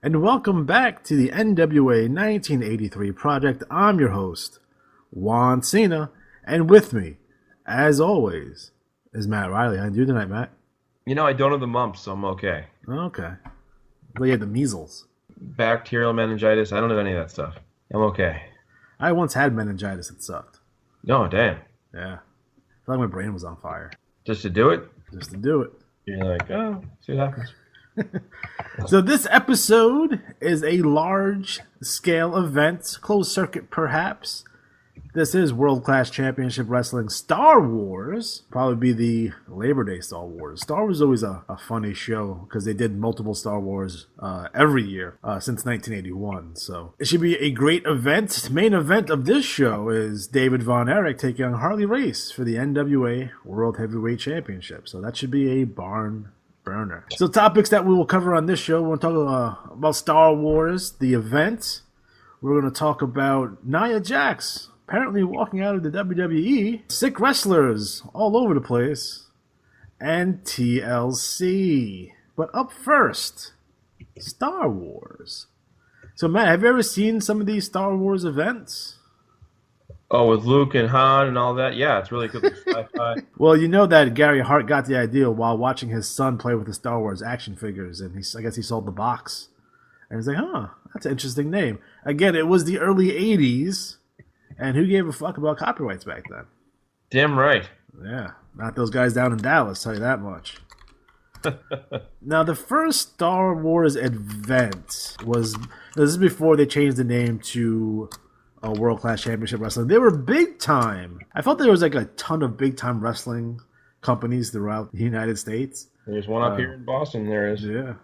and welcome back to the NWA 1983 project. I'm your host, Juan Cena, and with me, as always, is Matt Riley. How you doing tonight, Matt? You know, I don't have the mumps, so I'm okay. Okay. Well, you had the measles. Bacterial meningitis, I don't have any of that stuff. I'm okay. I once had meningitis. It sucked. No, damn. Yeah. I felt like my brain was on fire. Just to do it? Just to do it. You're like, oh, see what happens. So this episode is a large-scale event, closed circuit perhaps. This is World Class Championship Wrestling Star Wars. Probably be the Labor Day Star Wars. Star Wars is always a funny show because they did multiple Star Wars every year since 1981. So it should be a great event. Main event of this show is David Von Erich taking on Harley Race for the NWA World Heavyweight Championship. So that should be a barn burner. So topics that we will cover on this show. We're going to talk about Star Wars, the event. We're going to talk about Nia Jax apparently walking out of the WWE, sick wrestlers all over the place, and TLC. But up first, Star Wars. So Matt, have you ever seen some of these Star Wars events? Oh, with Luke and Han and all that? Yeah, it's really good. Sci-fi. Well, you know that Gary Hart got the idea while watching his son play with the Star Wars action figures, and I guess he sold the box. And he's like, that's an interesting name. Again, it was the early 80s. And who gave a fuck about copyrights back then? Damn right. Yeah, not those guys down in Dallas, tell you that much. Now, the first Star Wars event was... This is before they changed the name to World Class Championship Wrestling. They were big time. I felt there was like a ton of big time wrestling companies throughout the United States. There's one up here in Boston, there is. Yeah.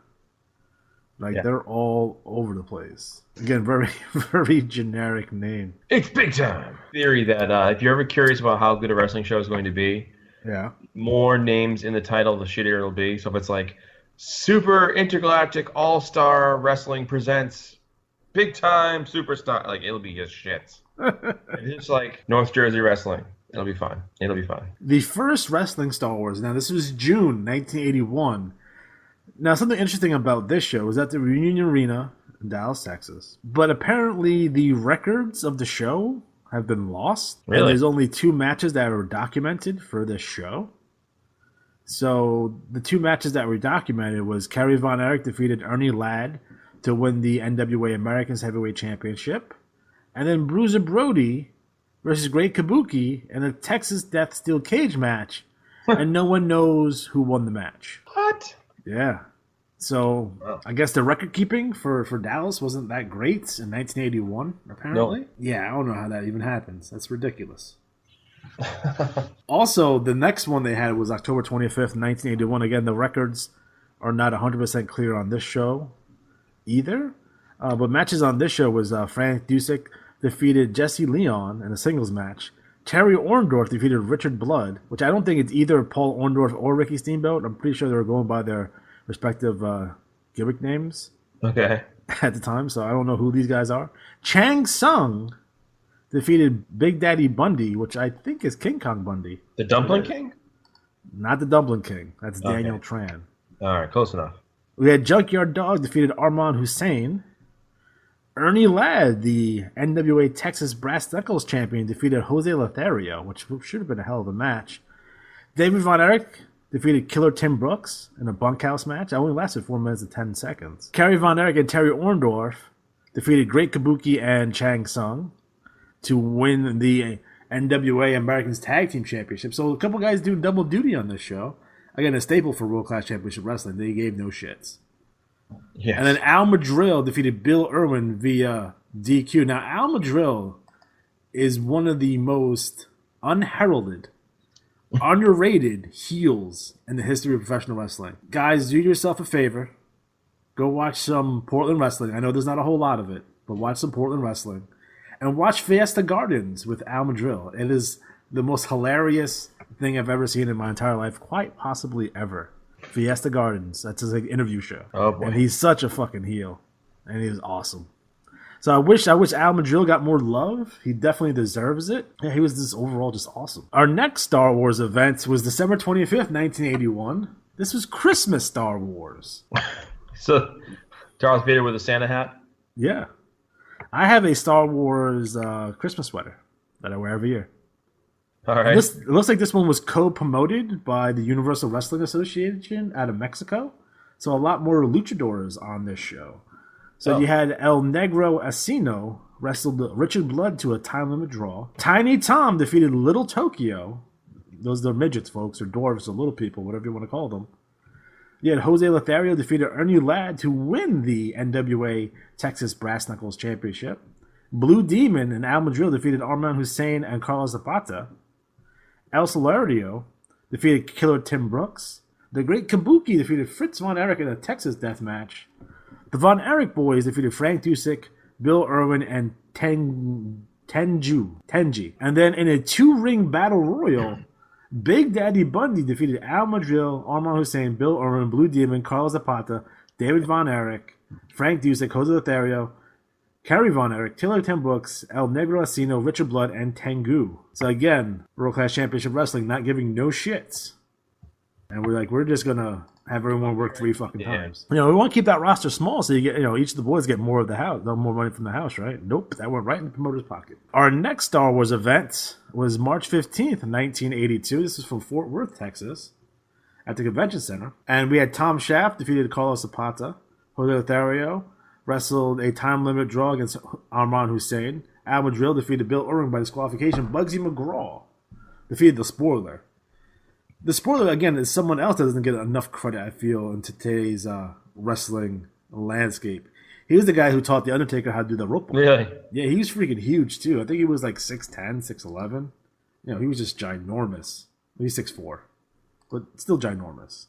They're all over the place. Again, very, very generic name. It's big time. Theory that if you're ever curious about how good a wrestling show is going to be, more names in the title, the shittier it'll be. So if it's like Super Intergalactic All-Star Wrestling presents Big Time Superstar, like it'll be just shit. It's like North Jersey Wrestling. It'll be fine. It'll be fine. The first wrestling Star Wars. Now this was June 1981. Now, something interesting about this show is that the Reunion Arena in Dallas, Texas. But apparently the records of the show have been lost. Really? And there's only 2 matches that were documented for this show. So the 2 matches that were documented was Kerry Von Erich defeated Ernie Ladd to win the NWA Americans Heavyweight Championship. And then Bruiser Brody versus Great Kabuki in a Texas Death Steel Cage match. And no one knows who won the match. What? Yeah. So, I guess the record keeping for Dallas wasn't that great in 1981, apparently. No. Yeah, I don't know how that even happens. That's ridiculous. Also, the next one they had was October 25th, 1981. Again, the records are not 100% clear on this show either. But matches on this show was Frank Dusek defeated Jesse Leon in a singles match. Terry Orndorff defeated Richard Blood, which I don't think it's either Paul Orndorff or Ricky Steamboat. I'm pretty sure they were going by their respective gimmick names at the time, so I don't know who these guys are. Chang Sung defeated Big Daddy Bundy, which I think is King Kong Bundy. The Dumpling King? Not the Dumpling King. That's Daniel Tran. All right, close enough. We had Junkyard Dog defeated Armand Hussein. Ernie Ladd, the NWA Texas Brass Knuckles champion, defeated Jose Lothario, which should have been a hell of a match. David Von Erich defeated Killer Tim Brooks in a bunkhouse match. It only lasted 4 minutes and 10 seconds. Kerry Von Erich and Terry Orndorff defeated Great Kabuki and Chang Sung to win the NWA Americans Tag Team Championship. So a couple guys doing double duty on this show. Again, a staple for World Class Championship Wrestling. They gave no shits. Yes. And then Al Madrill defeated Bill Irwin via DQ. Now, Al Madrill is one of the most unheralded, underrated heels in the history of professional wrestling. Guys, do yourself a favor. Go watch some Portland wrestling. I know there's not a whole lot of it, but watch some Portland wrestling. And watch Fiesta Gardens with Al Madrill. It is the most hilarious thing I've ever seen in my entire life, quite possibly ever. Fiesta Gardens. That's his interview show. Oh boy. And he's such a fucking heel. And he's awesome. So I wish Al Madrill got more love. He definitely deserves it. Yeah, he was just overall just awesome. Our next Star Wars event was December 25th, 1981. This was Christmas Star Wars. So Darth Vader with a Santa hat? Yeah. I have a Star Wars Christmas sweater that I wear every year. All right. It looks like this one was co-promoted by the Universal Wrestling Association out of Mexico. So a lot more luchadors on this show. So you had El Negro Asino wrestled Richard Blood to a time limit draw. Tiny Tom defeated Little Tokyo. Those are midgets, folks, or dwarves, or little people, whatever you want to call them. You had Jose Lothario defeated Ernie Ladd to win the NWA Texas Brass Knuckles Championship. Blue Demon and Al Madril defeated Armand Hussein and Carlos Zapata. El Solario defeated Killer Tim Brooks. The Great Kabuki defeated Fritz Von Erich in a Texas death match. The Von Erich boys defeated Frank Dusek, Bill Irwin, and Tenji. And then in a 2-ring battle royal, Big Daddy Bundy defeated Al Madril, Armand Hussein, Bill Irwin, Blue Demon, Carlos Zapata, David Von Erich, Frank Dusek, Jose Lothario, Kerry Von Erich, Killer Tim Brooks, El Negro Asino, Richard Blood, and Tengu. So again, World Class Championship Wrestling not giving no shits. And we're just going to have everyone work 3 fucking times. We want to keep that roster small so you get, each of the boys get more of the house, more money from the house, right? Nope, that went right in the promoter's pocket. Our next Star Wars event was March 15th, 1982. This is from Fort Worth, Texas, at the Convention Center. And we had Tom Shaft defeated Carlos Zapata. Jose Lothario wrestled a time limit draw against Armand Hussein. Al Madril defeated Bill Irwin by disqualification. Bugsy McGraw defeated the Spoiler. The Spoiler, again, is someone else that doesn't get enough credit, I feel, in today's wrestling landscape. He was the guy who taught The Undertaker how to do the rope. Really? Yeah, he was freaking huge, too. I think he was like 6'10", 6'11". He was just ginormous. He's 6'4", but still ginormous.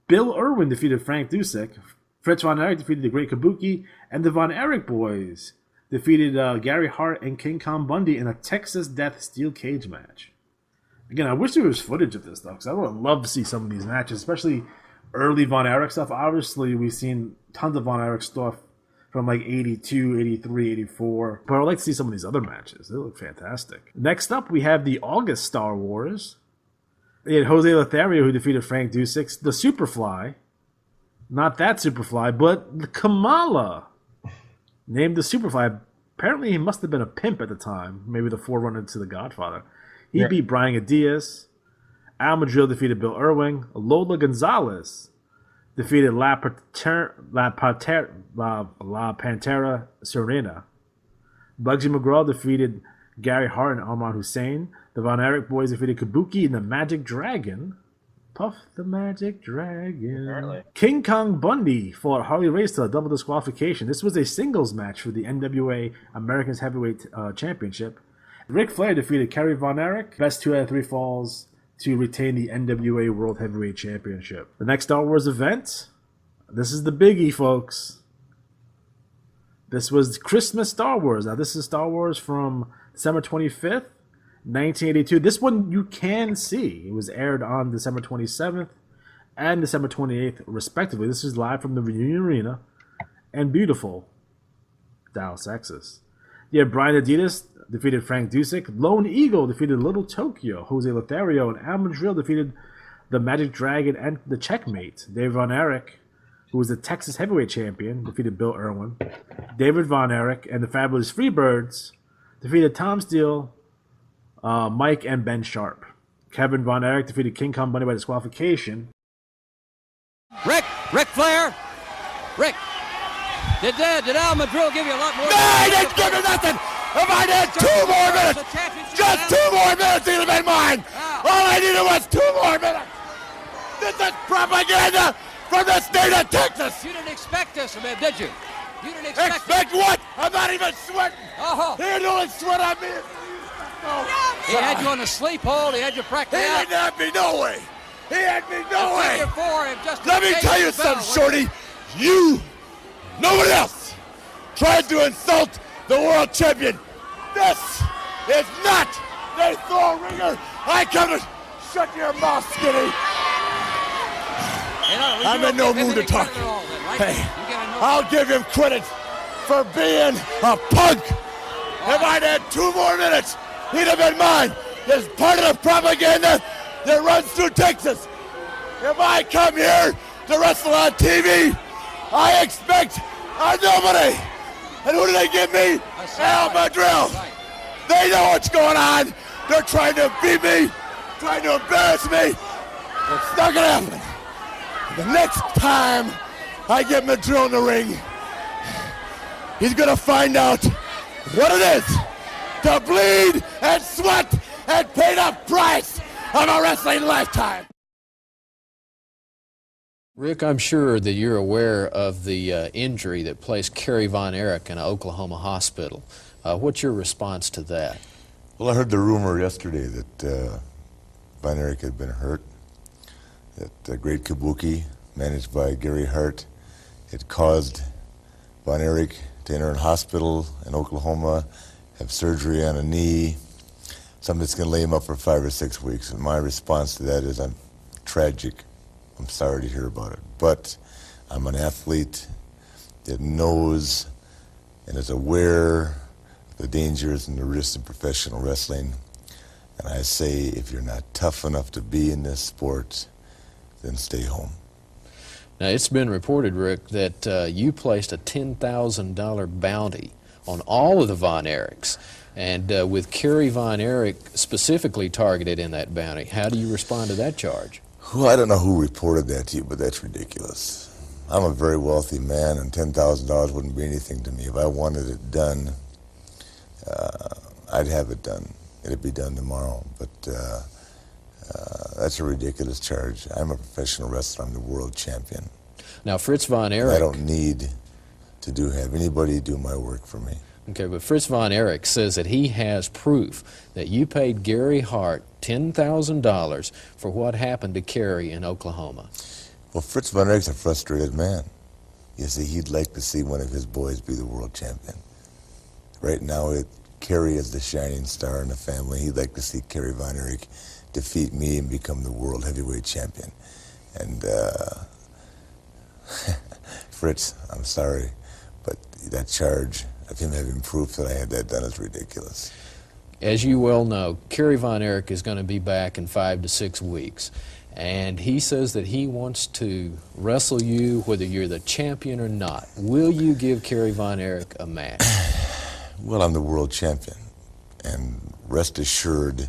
Bill Irwin defeated Frank Dusek. Fritz Von Erich defeated the Great Kabuki. And the Von Erich boys defeated Gary Hart and King Kong Bundy in a Texas Death Steel Cage match. Again, I wish there was footage of this, though, because I would love to see some of these matches, especially early Von Erich stuff. Obviously, we've seen tons of Von Erich stuff from like 82, 83, 84. But I'd like to see some of these other matches. They look fantastic. Next up, we have the August Star Wars. They had Jose Lothario, who defeated Frank Dusek. The Superfly. Not that Superfly, but the Kamala. Named the Superfly. Apparently, he must have been a pimp at the time. Maybe the forerunner to the Godfather. He beat Brian Diaz. Al Madril defeated Bill Irwin. Lola Gonzalez defeated La Pantera Serena. Bugsy McGraw defeated Gary Hart and Armand Hussein. The Von Erich boys defeated Kabuki and the Magic Dragon. Puff the Magic Dragon. Apparently. King Kong Bundy fought Harley Race to a double disqualification. This was a singles match for the NWA Americans Heavyweight Championship. Ric Flair defeated Kerry Von Erich. Best 2 out of 3 falls to retain the NWA World Heavyweight Championship. The next Star Wars event, this is the biggie, folks. This was Christmas Star Wars. Now, this is Star Wars from December 25th, 1982. This one you can see. It was aired on December 27th and December 28th, respectively. This is live from the Reunion Arena and beautiful Dallas, Texas. You have Brian Adidas defeated Frank Dusek. Lone Eagle defeated Little Tokyo. Jose Lothario and Al Madril defeated the Magic Dragon and the Checkmate. David Von Erich, who was the Texas Heavyweight Champion, defeated Bill Irwin. David Von Erich and the Fabulous Freebirds defeated Tom Steele, Mike, and Ben Sharp. Kevin Von Erich defeated King Kong Bundy by disqualification. Ric Flair. Rick, did Al Madril give you a lot more? No, he didn't give me nothing. If I did 2 more minutes, just 2 more minutes, he'd have been mine. All I needed was 2 more minutes. This is propaganda from the state of Texas. You didn't expect this from him, did you? You didn't expect what? I'm not even sweating. Oh. He didn't only sweat on me. No. He had you on a sleep hold. He had you practicing. He didn't have me no way. He had me no way. Let me tell you something, Shorty. You, nobody else, tried to insult the world champion. This is not a throw ringer. I come to shut your mouth, Skinny. I'm in no mood to talk. Hey, I'll give him credit for being a punk. If I'd had 2 more minutes, he'd have been mine. It's part of the propaganda that runs through Texas. If I come here to wrestle on TV, I expect a nobody. And who do they give me? Al Madrill. They know what's going on. They're trying to beat me, trying to embarrass me. It's not gonna happen. The next time I get Madrill in the ring, he's gonna find out what it is to bleed and sweat and pay the price of a wrestling lifetime. Rick, I'm sure that you're aware of the injury that placed Kerry Von Erich in an Oklahoma hospital. What's your response to that? Well, I heard the rumor yesterday that Von Erich had been hurt, that Great Kabuki, managed by Gary Hart, had caused Von Erich to enter a hospital in Oklahoma, have surgery on a knee, something that's going to lay him up for 5 or 6 weeks. And my response to that is, I'm tragic. I'm sorry to hear about it. But I'm an athlete that knows and is aware of the dangers and the risks in professional wrestling. And I say, if you're not tough enough to be in this sport, then stay home. Now, it's been reported, Rick, that you placed a $10,000 bounty on all of the Von Erichs, and with Kerry Von Erich specifically targeted in that bounty. How do you respond to that charge? Well, I don't know who reported that to you, but that's ridiculous. I'm a very wealthy man, and $10,000 wouldn't be anything to me. If I wanted it done, I'd have it done. It'd be done tomorrow, but that's a ridiculous charge. I'm a professional wrestler. I'm the world champion. Now, Fritz Von Erich... I don't need to have anybody do my work for me. Okay, but Fritz Von Erich says that he has proof that you paid Gary Hart $10,000 for what happened to Kerry in Oklahoma. Well, Fritz Von Erich's a frustrated man. You see, he'd like to see one of his boys be the world champion. Right now, Kerry is the shining star in the family. He'd like to see Kerry Von Erich defeat me and become the world heavyweight champion. And Fritz, I'm sorry, but that charge of him having proof that I had that done is ridiculous. As you well know, Kerry Von Erich is going to be back in 5 to 6 weeks, and he says that he wants to wrestle you whether you're the champion or not. Will you give Kerry Von Erich a match? Well, I'm the world champion, and rest assured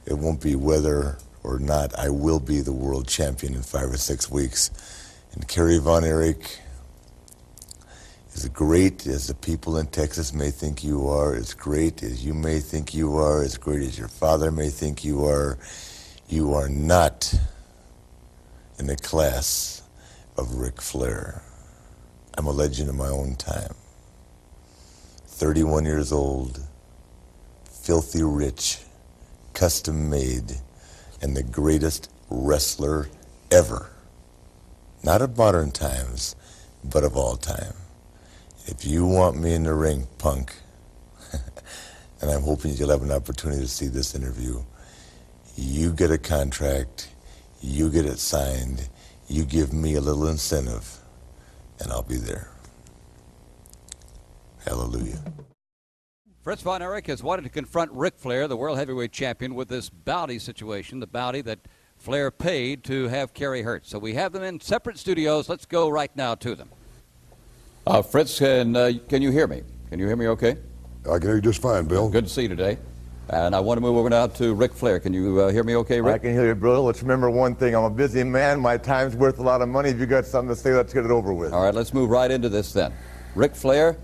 it won't be whether or not I will be the world champion in 5 or 6 weeks. And Kerry Von Erich, as great as the people in Texas may think you are, as great as you may think you are, as great as your father may think you are not in the class of Ric Flair. I'm a legend in my own time. 31 years old, filthy rich, custom made, and the greatest wrestler ever. Not of modern times, but of all time. If you want me in the ring, punk, and I'm hoping you'll have an opportunity to see this interview, you get a contract, you get it signed, you give me a little incentive, and I'll be there. Hallelujah. Fritz Von Erich has wanted to confront Ric Flair, the World Heavyweight Champion, with this bounty situation, the bounty that Flair paid to have Kerry hurt. So we have them in separate studios. Let's go right now to them. Fritz, can you hear me? Can you hear me okay? I can hear you just fine, Bill. Good to see you today. And I want to move over now to Ric Flair. Can you hear me okay, Rick? I can hear you, bro. Let's remember one thing. I'm a busy man. My time's worth a lot of money. If you got something to say, let's get it over with. All right, let's move right into this then. Ric Flair,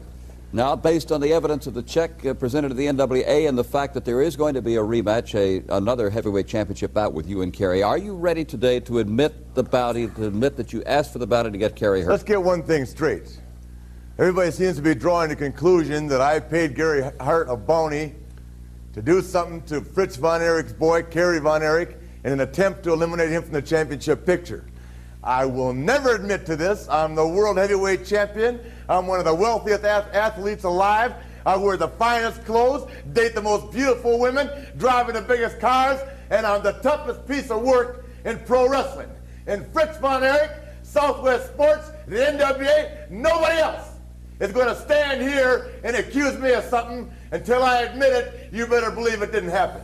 now based on the evidence of the check presented to the NWA and the fact that there is going to be a rematch, another heavyweight championship bout with you and Kerry, are you ready today to admit the bounty, to admit that you asked for the bounty to get Kerry hurt? Let's get one thing straight. Everybody seems to be drawing the conclusion that I paid Gary Hart a bounty to do something to Fritz Von Erich's boy, Kerry Von Erich, in an attempt to eliminate him from the championship picture. I will never admit to this. I'm the world heavyweight champion. I'm one of the wealthiest athletes alive. I wear the finest clothes, date the most beautiful women, driving the biggest cars, and I'm the toughest piece of work in pro wrestling. And Fritz Von Erich, Southwest Sports, the NWA, nobody else is going to stand here and accuse me of something. Until I admit it, you better believe it didn't happen.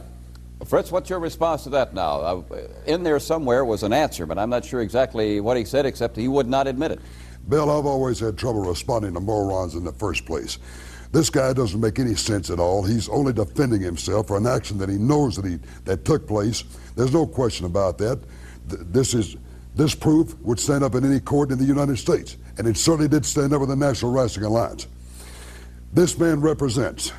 Fritz, what's your response to that now? In there somewhere was an answer, but I'm not sure exactly what he said, except he would not admit it. Bill, I've always had trouble responding to morons in the first place. This guy doesn't make any sense at all. He's only defending himself for an action that he knows that took place. There's no question about that. This proof would stand up in any court in the United States, and it certainly did stand up with the National Wrestling Alliance. This man represents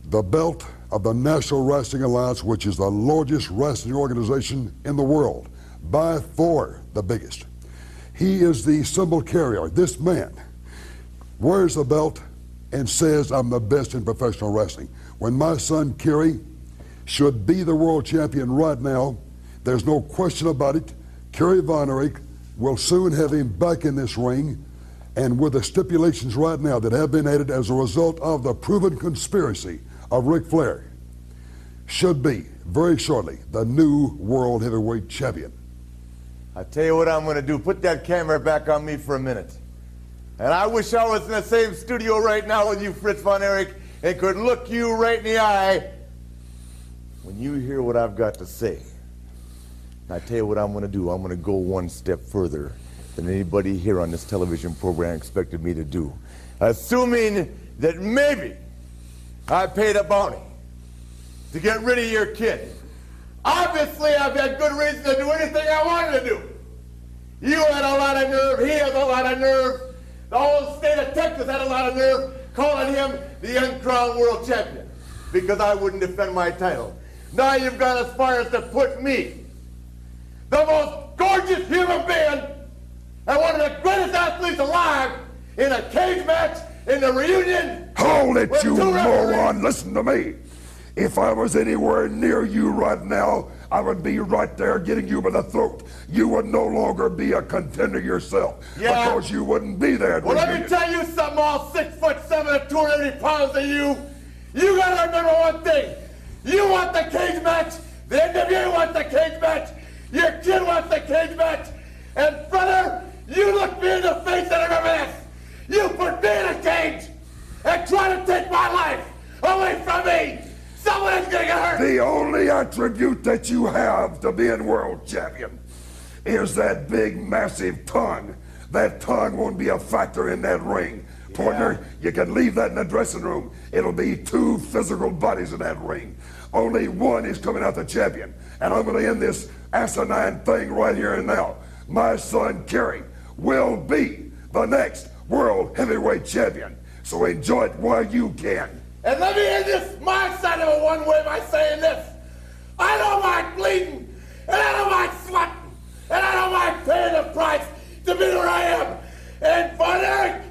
the belt of the National Wrestling Alliance, which is the largest wrestling organization in the world, by far the biggest. He is the symbol carrier. This man wears the belt and says, I'm the best in professional wrestling. When my son Kerry should be the world champion right now, there's no question about it. Kerry Von Erich will soon have him back in this ring, and with the stipulations right now that have been added as a result of the proven conspiracy of Ric Flair, should be very shortly the new world heavyweight champion. I tell you what I'm going to do. Put that camera back on me for a minute. And I wish I was in the same studio right now with you, Fritz Von Erich, and could look you right in the eye when you hear what I've got to say. And I tell you what I'm going to do. I'm going to go one step further than anybody here on this television program expected me to do. Assuming that maybe I paid a bounty to get rid of your kid. Obviously, I've had good reason to do anything I wanted to do. You had a lot of nerve. He has a lot of nerve. The whole state of Texas had a lot of nerve calling him the uncrowned world champion because I wouldn't defend my title. Now you've gone as far as to put me, the most gorgeous human being and one of the greatest athletes alive, in a cage match in the reunion. Hold it, you moron. Listen to me. If I was anywhere near you right now, I would be right there getting you by the throat. You would no longer be a contender yourself. Yeah. Because you wouldn't be there. Well, let me tell you something, all 6'7" and 280 pounds of you. You gotta remember one thing. You want the cage match. The NWA wants the cage match. Your kid wants the cage match. And brother, you look me in the face and remember this. You put me in a cage and try to take my life away from me. Someone is gonna get hurt. The only attribute that you have to being world champion is that big, massive tongue. That tongue won't be a factor in that ring. Partner, you can leave that in the dressing room. It'll be two physical bodies in that ring. Only one is coming out the champion. And I'm going to end this asinine thing right here and now. My son, Kerry, will be the next world heavyweight champion. So enjoy it while you can. And let me end this, my side of it one way by saying this. I don't mind bleeding, and I don't mind sweating, and I don't mind paying the price to be where I am. And Von Erich,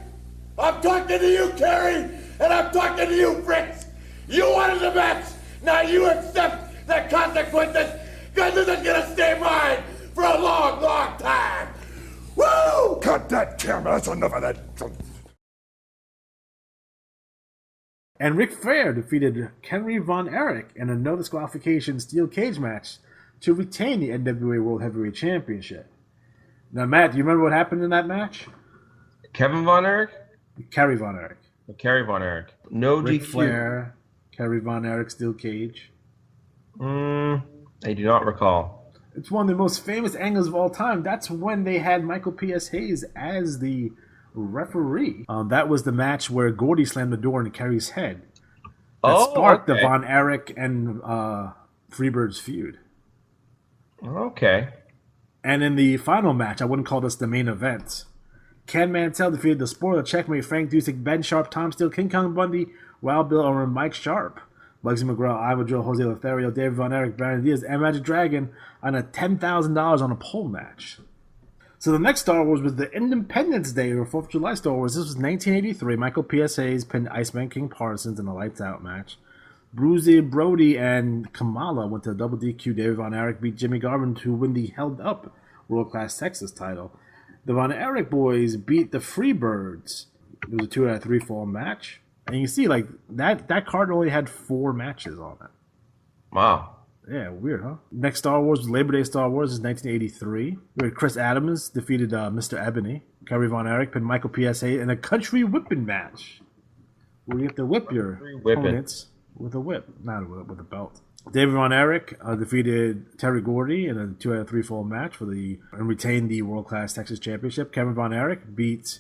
I'm talking to you, Kerry, and I'm talking to you, Fritz. You wanted the match. Now you accept the consequences, because this is going to stay mine for a long, long time. Woo! Cut that camera. That's enough of that. And Ric Flair defeated Kerry Von Erich in a no disqualification steel cage match to retain the NWA World Heavyweight Championship. Now, Matt, do you remember what happened in that match? Kevin Von Erich? Kerry Von Erich. Kerry Von Erich. No Ric DQ. Flair, Kerry Von Erich steel cage. I do not recall. It's one of the most famous angles of all time. That's when they had Michael P.S. Hayes as the referee. That was the match where Gordy slammed the door into Kerry's head. That sparked the Von Erich and Freebird's feud. Okay. And in the final match, I wouldn't call this the main event. Ken Mantell defeated the Spoiler, Checkmate, Frank Dusek, Ben Sharp, Tom Steele, King Kong Bundy, Wild Bill Owen, Mike Sharp, Bugsy McGraw, Ivo Joe, Jose Lothario, David Von Erich, Baron Diaz, and Magic Dragon on a $10,000 on a pole match. So the next Star Wars was the Independence Day or 4th of July Star Wars. This was 1983. Michael P.S. Hayes pinned Iceman King Parsons in a lights out match. Bruzy Brody and Kamala went to a double DQ. David Von Erich beat Jimmy Garvin to win the held up World Class Texas title. The Von Erich boys beat the Freebirds. It was a 2 out of 3 fall match. And you see, like, that card only had 4 matches on it. Wow. Yeah, weird, huh? Next Star Wars was Labor Day Star Wars. Is 1983. We had Chris Adams defeated Mr. Ebony. Kerry Von Erich pinned Michael P.S.A. in a country whipping match, where you have to whip your opponents with a whip, not with a belt. David Von Erich defeated Terry Gordy in a 2 out of 3 fall match and retained the World Class Texas Championship. Kevin Von Erich beat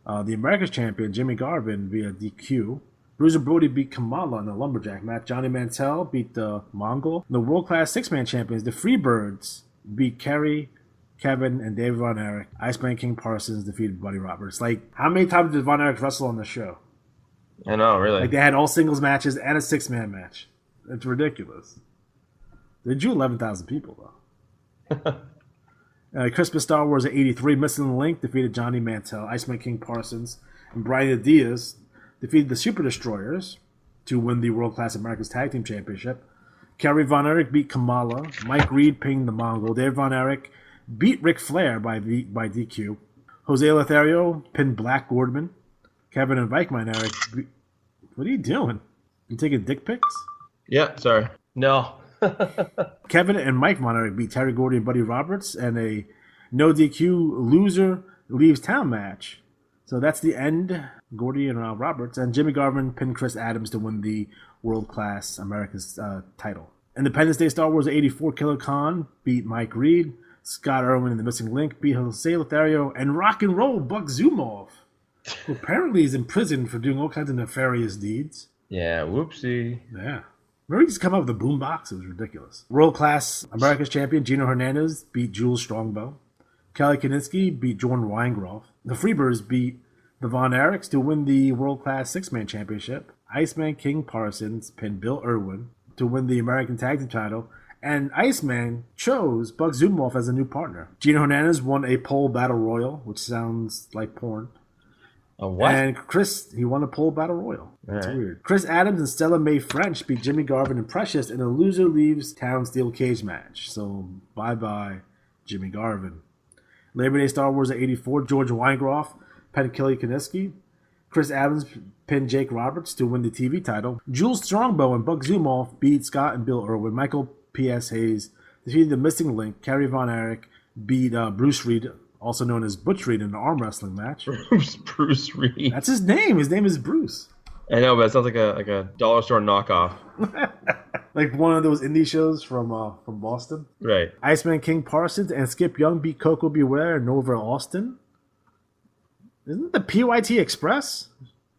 the America's champion Jimmy Garvin via DQ. Bruiser Brody beat Kamala in a lumberjack match. Johnny Mantell beat the Mongol. The World Class 6-man champions, the Freebirds, beat Kerry, Kevin, and David Von Erich. Iceman King Parsons defeated Buddy Roberts. Like, how many times did Von Erich wrestle on the show? I know, really. Like, they had all singles matches and a 6-man match. It's ridiculous. They drew 11,000 people, though. Christmas Star Wars at 83. Missing Link defeated Johnny Mantell. Iceman King Parsons and Brian Diaz defeated the Super Destroyers to win the World Class America's Tag Team Championship. Kerry Von Erich beat Kamala. Mike Reed pinged the Mongol. David Von Erich beat Ric Flair by DQ. Jose Lothario pinned Black Gordman. Kevin and Mike Von Erich what are you doing? You taking dick pics? Yeah, sorry. No. Kevin and Mike Von Erich beat Terry Gordy and Buddy Roberts in a no DQ loser leaves town match. So that's the end. Gordy and Roberts. And Jimmy Garvin pinned Chris Adams to win the World Class America's title. Independence Day Star Wars 84. Killer Khan beat Mike Reed. Scott Irwin and the Missing Link beat Jose Lothario and Rock and Roll Buck Zumov, who apparently is in prison for doing all kinds of nefarious deeds. Yeah, whoopsie. Yeah. Remember he just come up with a boombox? It was ridiculous. World Class America's Champion Gino Hernandez beat Jules Strongbow. Kelly Kiniski beat Jordan Weingroff. The Freebirds beat the Von Erichs to win the World Class 6-man championship. Iceman King Parsons pinned Bill Irwin to win the American Tag Team title. And Iceman chose Buck Zumhofe as a new partner. Gino Hernandez won a pole battle royal, which sounds like porn. A what? And he won a pole battle royal. That's weird. Chris Adams and Stella Mae French beat Jimmy Garvin and Precious in a loser leaves town steel cage match. So bye-bye, Jimmy Garvin. Labor Day Star Wars at 84. George Weingroff pinned Kelly Kiniski. Chris Adams pinned Jake Roberts to win the TV title. Jules Strongbow and Buck Zumhofe beat Scott and Bill Irwin. Michael P.S. Hayes defeated the Missing Link. Kerry Von Erich beat Bruce Reed, also known as Butch Reed, in an arm wrestling match. Bruce Reed. That's his name. His name is Bruce. I know, but it sounds like a dollar store knockoff. Like one of those indie shows from Boston. Right. Iceman King Parsons and Skip Young beat Coco Beware and Nova Austin. Isn't the PYT Express?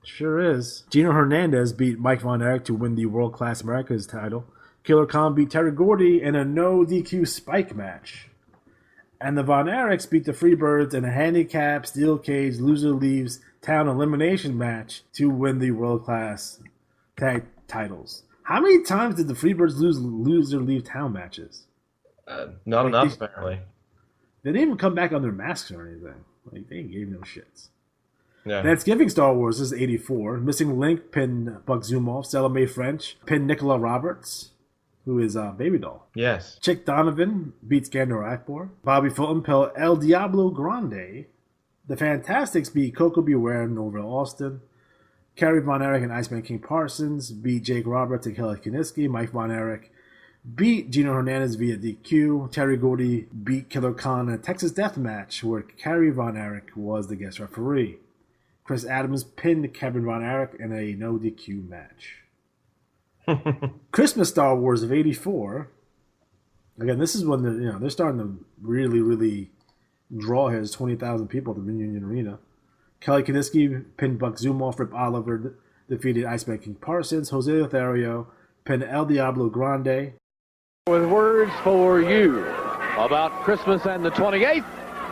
Sure is. Gino Hernandez beat Mike Von Erich to win the World Class America's title. Killer Khan beat Terry Gordy in a no DQ spike match. And the Von Erichs beat the Freebirds in a handicap steel cage loser leaves town elimination match to win the World Class tag titles. How many times did the Freebirds lose their leave town matches? Not enough, apparently. They didn't even come back on their masks or anything. Like, they gave no shits. Yeah. Thanksgiving Star Wars is 84. Missing Link pinned Buck Zumhofe. Stella Mae French pinned Nicola Roberts, who is Baby Doll. Yes. Chick Donovan beats Gandor Akbar. Bobby Fulton pinned El Diablo Grande. The Fantastics beat Coco Beware and Nova Austin. Kerry Von Erich and Iceman King Parsons beat Jake Roberts and Kelly Kiniski. Mike Von Erich beat Gino Hernandez via DQ. Terry Gordy beat Killer Khan in a Texas Death Match where Kerry Von Erich was the guest referee. Chris Adams pinned Kevin Von Erich in a no DQ match. Christmas Star Wars of 84. Again, this is when they're starting to really, really draw here. There's 20,000 people at the Reunion Arena. Kelly Kiniski pinned Buck Zumhofe. Rip Oliver defeated Iceman King Parsons. Jose Lothario pinned El Diablo Grande. With words for you about Christmas and the 28th,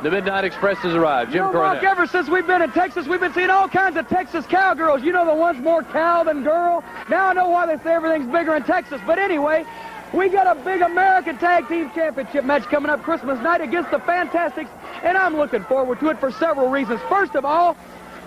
the Midnight Express has arrived. Jim Cornette. Mark, ever since we've been in Texas, we've been seeing all kinds of Texas cowgirls. You know, the ones more cow than girl. Now I know why they say everything's bigger in Texas. But anyway, we got a big American Tag Team Championship match coming up Christmas night against the Fantastics, and I'm looking forward to it for several reasons. First of all,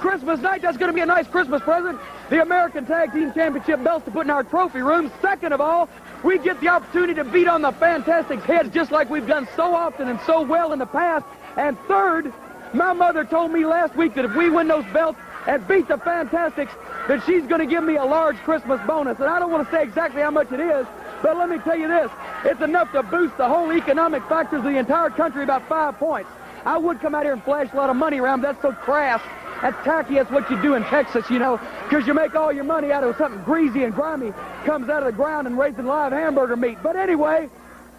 Christmas night, that's going to be a nice Christmas present. The American Tag Team Championship belts to put in our trophy room. Second of all, we get the opportunity to beat on the Fantastics' heads just like we've done so often and so well in the past. And third, my mother told me last week that if we win those belts and beat the Fantastics, that she's going to give me a large Christmas bonus. And I don't want to say exactly how much it is, but let me tell you this. It's enough to boost the whole economic factors of the entire country about 5 points. I would come out here and flash a lot of money around, but that's so crass. That's tacky. That's what you do in Texas, you know, because you make all your money out of something greasy and grimy. comes out of the ground and raising live hamburger meat. But anyway,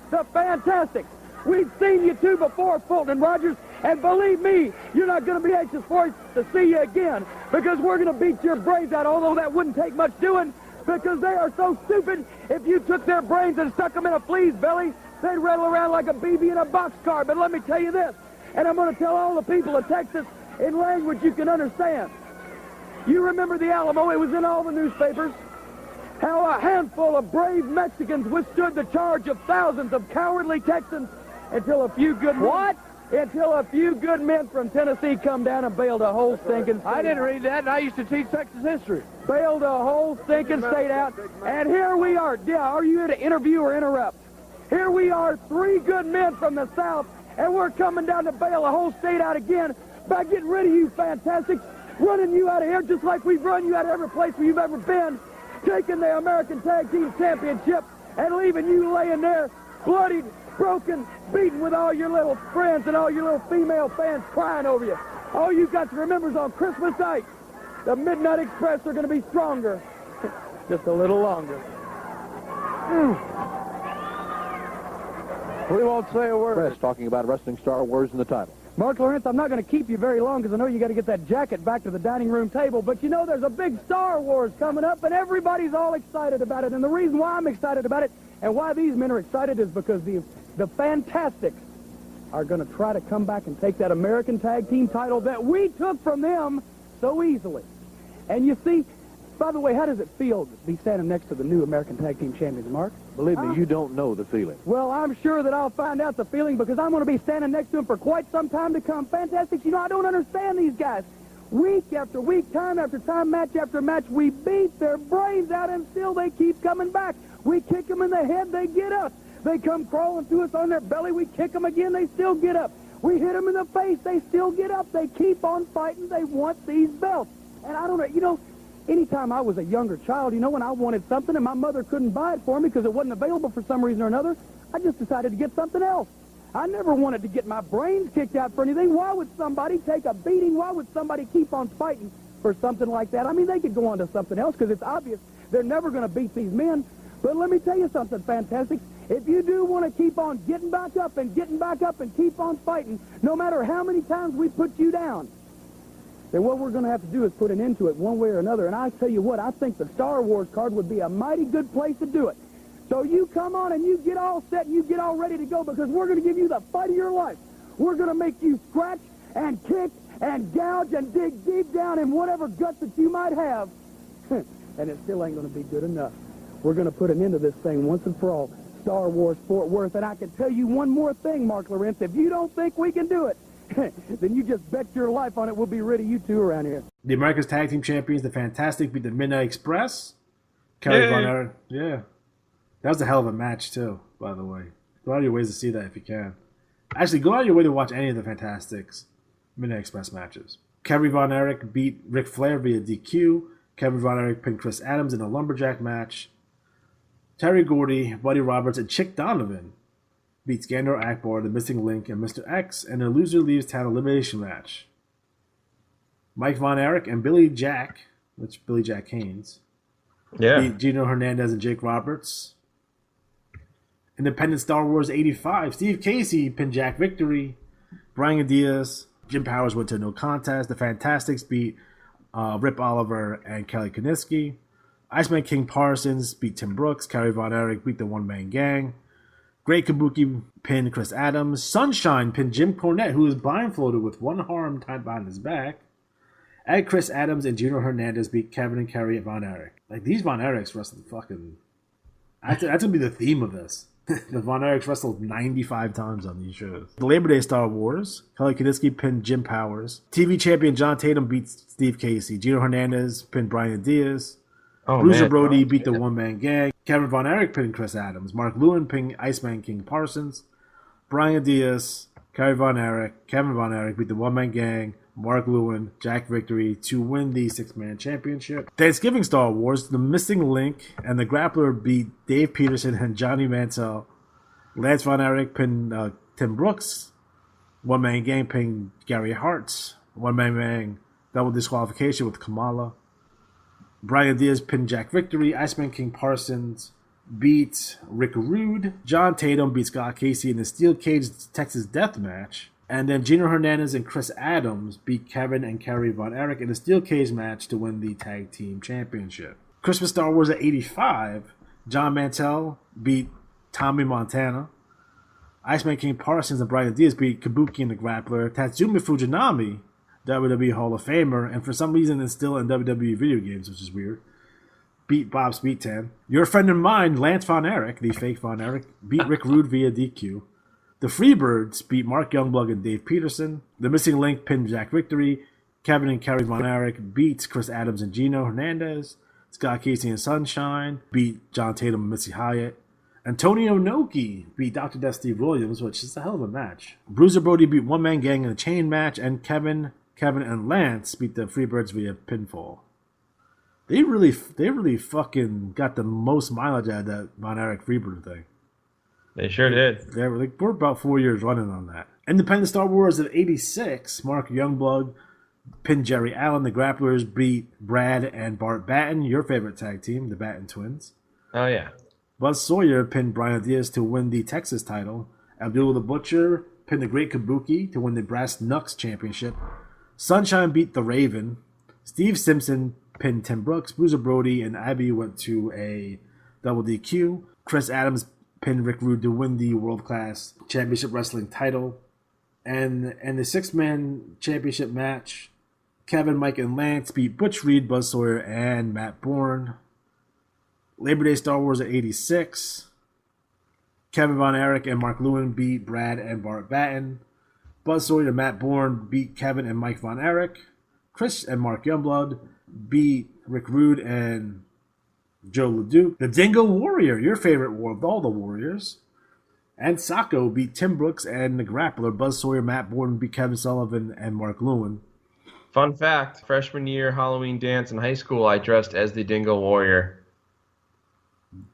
the Fantastics. We've seen you two before, Fulton and Rogers, and believe me, you're not going to be anxious for us to see you again, because we're going to beat your brains out, although that wouldn't take much doing, because they are so stupid. If you took their brains and stuck them in a flea's belly, they'd rattle around like a baby in a boxcar. But let me tell you this, and I'm going to tell all the people of Texas in language you can understand. You remember the Alamo, it was in all the newspapers, how a handful of brave Mexicans withstood the charge of thousands of cowardly Texans until a few good men... Until a few good men from Tennessee come down and bailed a whole stinking state. I didn't read that, and I used to teach Texas history. Bailed a whole stinking state out, and here we are. Yeah, are you here to interview or interrupt? Here we are, 3 good men from the South, and we're coming down to bail a whole state out again by getting rid of you Fantastics, running you out of here just like we've run you out of every place where you've ever been, taking the American Tag Team Championship and leaving you laying there bloodied, broken, beaten with all your little friends and all your little female fans crying over you. All you've got to remember is on Christmas night, the Midnight Express are going to be stronger. Just a little longer. We won't say a word. Press talking about Wrestling Star Wars and the title. Mark Lawrence, I'm not going to keep you very long because I know you got to get that jacket back to the dining room table, but you know there's a big Star Wars coming up and everybody's all excited about it. And the reason why I'm excited about it and why these men are excited is because the Fantastics are going to try to come back and take that American Tag Team title that we took from them so easily. And you see, by the way, how does it feel to be standing next to the new American Tag Team champions, Mark? Believe me, you don't know the feeling. Well, I'm sure that I'll find out the feeling because I'm going to be standing next to them for quite some time to come. Fantastics, you know, I don't understand these guys. Week after week, time after time, match after match, we beat their brains out and still they keep coming back. We kick them in the head, they get up. They come crawling to us on their belly, we kick them again, they still get up. We hit them in the face, they still get up. They keep on fighting, they want these belts. And I don't know, you know, anytime I was a younger child, you know, when I wanted something and my mother couldn't buy it for me because it wasn't available for some reason or another, I just decided to get something else. I never wanted to get my brains kicked out for anything. Why would somebody take a beating? Why would somebody keep on fighting for something like that? I mean, they could go on to something else because it's obvious they're never going to beat these men. But let me tell you something, Fantastic. If you do want to keep on getting back up and keep on fighting, no matter how many times we put you down, then what we're going to have to do is put an end to it one way or another. And I tell you what, I think the Star Wars card would be a mighty good place to do it. So you come on and you get all set and you get all ready to go because we're going to give you the fight of your life. We're going to make you scratch and kick and gouge and dig deep down in whatever guts that you might have. And it still ain't going to be good enough. We're going to put an end to this thing once and for all. Star Wars Fort Worth. And I can tell you one more thing, Mark Lawrence. If you don't think we can do it, then you just bet your life on it. We'll be rid of you two around here. The America's Tag Team Champions, the Fantastic, beat the Midnight Express. Kelly Von Erich. Yeah. That was a hell of a match, too, by the way. Go out of your ways to see that if you can. Actually, go out of your way to watch any of the Fantastics Midnight Express matches. Kerry Von Erich beat Ric Flair via DQ. Kevin Von Erich pinned Chris Adams in a lumberjack match. Terry Gordy, Buddy Roberts, and Chick Donovan beat Skandor Akbar, the Missing Link, and Mr. X, and a loser leaves town elimination match. Mike Von Erich and Billy Jack Haynes, beat Gino Hernandez and Jake Roberts. Independent Star Wars 85, Steve Casey pinned Jack Victory. Brian Diaz, Jim Powers went to no contest. The Fantastics beat Rip Oliver and Kelly Kiniski. Iceman King Parsons beat Tim Brooks. Kerry Von Erich beat the One Man Gang. Great Kabuki pinned Chris Adams. Sunshine pinned Jim Cornette, who was blindfolded with one arm tied behind his back. And Chris Adams and Gino Hernandez beat Kevin and Kerry Von Erich. Like, these Von Erichs wrestled fucking... That's going to be the theme of this. The Von Erichs wrestled 95 times on these shows. The Labor Day Star Wars. Kelly Kiniski pinned Jim Powers. TV champion John Tatum beat Steve Casey. Gino Hernandez pinned Brian Diaz. Bruiser Brody beat the One Man Gang. Kevin Von Erich pinned Chris Adams. Mark Lewin pinned Iceman King Parsons. Brian Diaz, Kerry Von Erich, Kevin Von Erich beat the One Man Gang, Mark Lewin, Jack Victory to win the 6-man championship. Thanksgiving Star Wars, the Missing Link and the Grappler beat Dave Peterson and Johnny Mantel. Lance Von Erich pinned Tim Brooks. One Man Gang pinned Gary Hart. One Man Gang double disqualification with Kamala. Brian Diaz pinned Jack Victory. Iceman King Parsons beat Rick Rude. John Tatum beat Scott Casey in the Steel Cage Texas Death Match. And then Gino Hernandez and Chris Adams beat Kevin and Kerry Von Erich in a Steel Cage match to win the Tag Team Championship. Christmas Star Wars at 85, John Mantell beat Tommy Montana. Iceman King Parsons and Brian Diaz beat Kabuki and the Grappler. Tatsumi Fujinami, WWE Hall of Famer, and for some reason is still in WWE video games, which is weird, beat Bob Speedtan. Your friend and mine, Lance Von Erich, the fake Von Erich, beat Rick Rude via DQ. The Freebirds beat Mark Youngblood and Dave Peterson. The Missing Link pinned Jack Victory. Kevin and Kerry Von Erich beat Chris Adams and Gino Hernandez. Scott Casey and Sunshine beat John Tatum and Missy Hyatt. Antonio Inoki beat Dr. Death Steve Williams, which is a hell of a match. Bruiser Brody beat One Man Gang in a chain match, and Kevin, and Lance beat the Freebirds via pinfall. They really fucking got the most mileage out of that Von Erich Freebird thing. They sure did. We're about 4 years running on that. Independent Star Wars at 86, Mark Youngblood pinned Jerry Allen. The Grapplers beat Brad and Bart Batten, your favorite tag team, the Batten Twins. Oh, yeah. Buzz Sawyer pinned Brian Diaz to win the Texas title. Abdul the Butcher pinned the Great Kabuki to win the Brass Knucks Championship. Sunshine beat the Raven. Steve Simpson pinned Tim Brooks. Bruiser Brody and Abby went to a double DQ. Chris Adams pinned Rick Rude to win the World Class Championship Wrestling title. And the six-man championship match, Kevin, Mike, and Lance beat Butch Reed, Buzz Sawyer, and Matt Bourne. Labor Day Star Wars at 86. Kevin Von Erich and Mark Lewin beat Brad and Bart Batten. Buzz Sawyer and Matt Bourne beat Kevin and Mike Von Erich. Chris and Mark Youngblood beat Rick Rude and Joe LeDuc. The Dingo Warrior, your favorite war of all the Warriors, and Sacco beat Tim Brooks and the Grappler. Buzz Sawyer, Matt Bourne beat Kevin Sullivan and Mark Lewin. Fun fact, freshman year Halloween dance in high school, I dressed as the Dingo Warrior.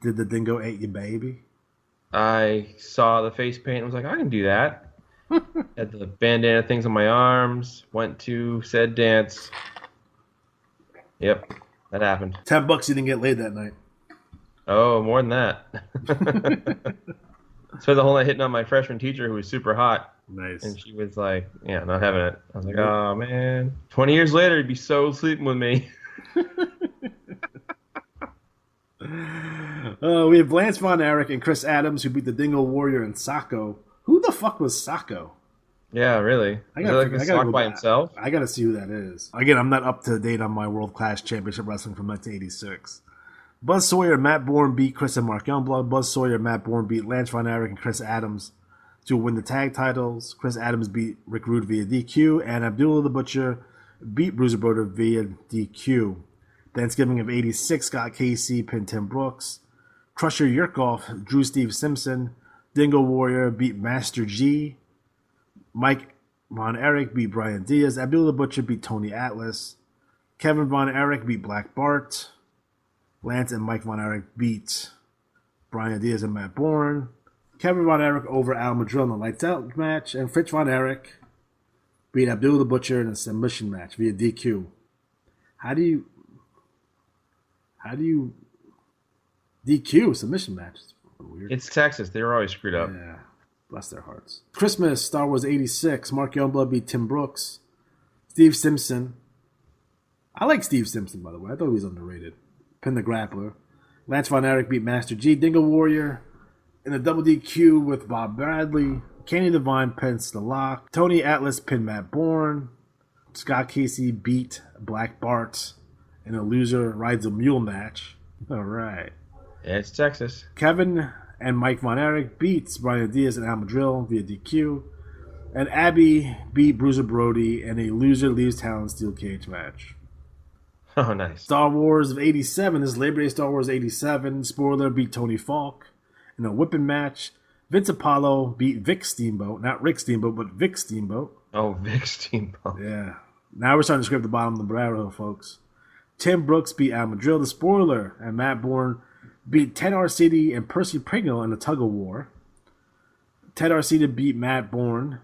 Did the dingo eat your baby? I saw the face paint and was like, I can do that. Had the bandana things on my arms, went to said dance. Yep, that happened. $10 you didn't get laid that night. Oh, more than that. So the whole night hitting on my freshman teacher who was super hot. Nice. And she was like, yeah, not having it. I was like, oh, man. 20 years later, you'd be so sleeping with me. We have Lance Von Erich and Chris Adams who beat the Dingo Warrior and Sacco. Who the fuck was Sacco? Yeah, really. I gotta go by himself? I gotta see who that is. Again, I'm not up to date on my World Class Championship Wrestling from 1986. Buzz Sawyer and Matt Bourne beat Chris and Mark Youngblood. Buzz Sawyer and Matt Bourne beat Lance Von Erich and Chris Adams to win the tag titles. Chris Adams beat Rick Rude via DQ, and Abdullah the Butcher beat Bruiser Brody via DQ. Thanksgiving of 86, Scott Casey pinned Tim Brooks. Crusher Yurkoff drew Steve Simpson. Dingo Warrior beat Master G. Mike Von Erich beat Brian Diaz. Abdullah the Butcher beat Tony Atlas. Kevin Von Erich beat Black Bart. Lance and Mike Von Erich beat Brian Diaz and Matt Bourne. Kevin Von Erich over Al Madrill in the Lights Out match. And Fritz Von Erich beat Abdullah the Butcher in a submission match via DQ. How do you DQ submission match? It's weird. It's Texas. They were always screwed up. Yeah. Bless their hearts. Christmas, Star Wars 86. Mark Youngblood beat Tim Brooks. Steve Simpson. I like Steve Simpson, by the way. I thought he was underrated. Pinned the Grappler. Lance Von Erich beat Master G. Dingo Warrior in a double DQ with Bob Bradley. Kenny Devine pins the Lock. Tony Atlas pinned Matt Bourne. Scott Casey beat Black Bart in a loser rides a mule match. All right. Yeah, it's Texas. Kevin and Mike Von Erich beats Brian Diaz and Al Madrill via DQ. And Abby beat Bruiser Brody in a loser leaves town steel cage match. Oh, nice. Star Wars of 87. This is Labor Day Star Wars 87. Spoiler beat Tony Falk in a whipping match. Vince Apollo beat Vic Steamboat. Not Rick Steamboat, but Vic Steamboat. Oh, Vic Steamboat. Yeah. Now we're starting to scrape the bottom of the barrel, folks. Tim Brooks beat Al Madrill, the Spoiler, and Matt Bourne beat Ted Arcidi and Percy Pringle in a tug-of-war. Ted Arcidi beat Matt Bourne.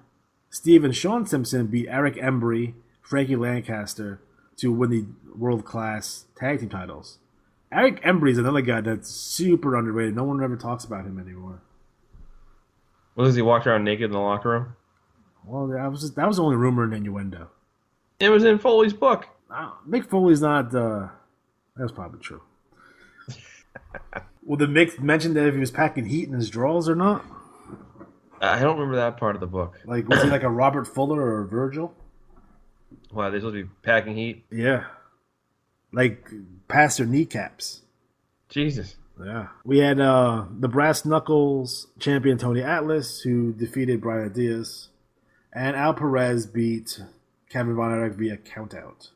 Steve and Sean Simpson beat Eric Embry, Frankie Lancaster, to win the World Class Tag Team titles. Eric Embry is another guy that's super underrated. No one ever talks about him anymore. Well, does he walk around naked in the locker room? Well, that was only rumor and innuendo. It was in Foley's book. Mick Foley's not. That's probably true. Well, did Mick mention that if he was packing heat in his drawers or not? I don't remember that part of the book. Like, was he like a Robert Fuller or a Virgil? Wow, they're supposed to be packing heat? Yeah. Like, past their kneecaps. Jesus. Yeah. We had the Brass Knuckles champion Tony Atlas, who defeated Brian Diaz. And Al Perez beat Kevin Von Erich via countout.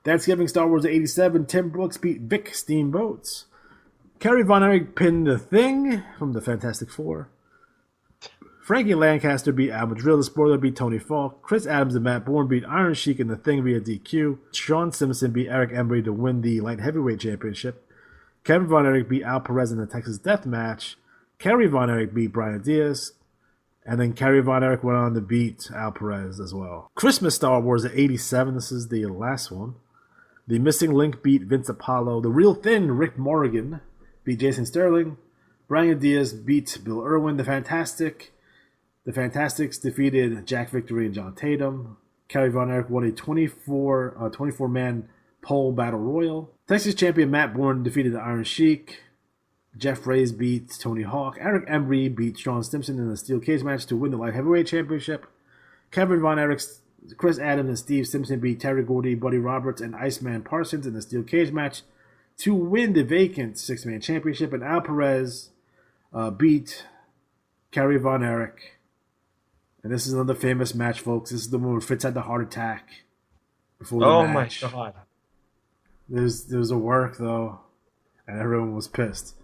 Thanksgiving Star Wars 87, Tim Brooks beat Vic Steamboats. Kerry Von Erich pinned The Thing from the Fantastic Four. Frankie Lancaster beat Al Madrid. The Spoiler beat Tony Falk. Chris Adams and Matt Bourne beat Iron Sheik and The Thing via DQ. Sean Simpson beat Eric Embry to win the Light Heavyweight Championship. Kevin Von Erich beat Al Perez in the Texas Death Match. Kerry Von Erich beat Brian Diaz. And then Kerry Von Erich went on to beat Al Perez as well. Christmas Star Wars at 87. This is the last one. The Missing Link beat Vince Apollo. The Real Thin, Rick Morrigan, beat Jason Sterling. Brian Diaz beat Bill Irwin. The Fantastics defeated Jack Victory and John Tatum. Kerry Von Erich won a 24-man pole battle royal. Texas champion Matt Bourne defeated the Iron Sheik. Jeff Reyes beat Tony Hawk. Eric Embry beat Sean Simpson in a steel cage match to win the Light Heavyweight Championship. Kevin Von Erich, Chris Adams, and Steve Simpson beat Terry Gordy, Buddy Roberts, and Iceman Parsons in the steel cage match to win the vacant 6-man championship. And Al Perez beat Kerry Von Erich. And this is another famous match, folks. This is the one where Fritz had the heart attack before the match. My God. There was a work, though, and everyone was pissed.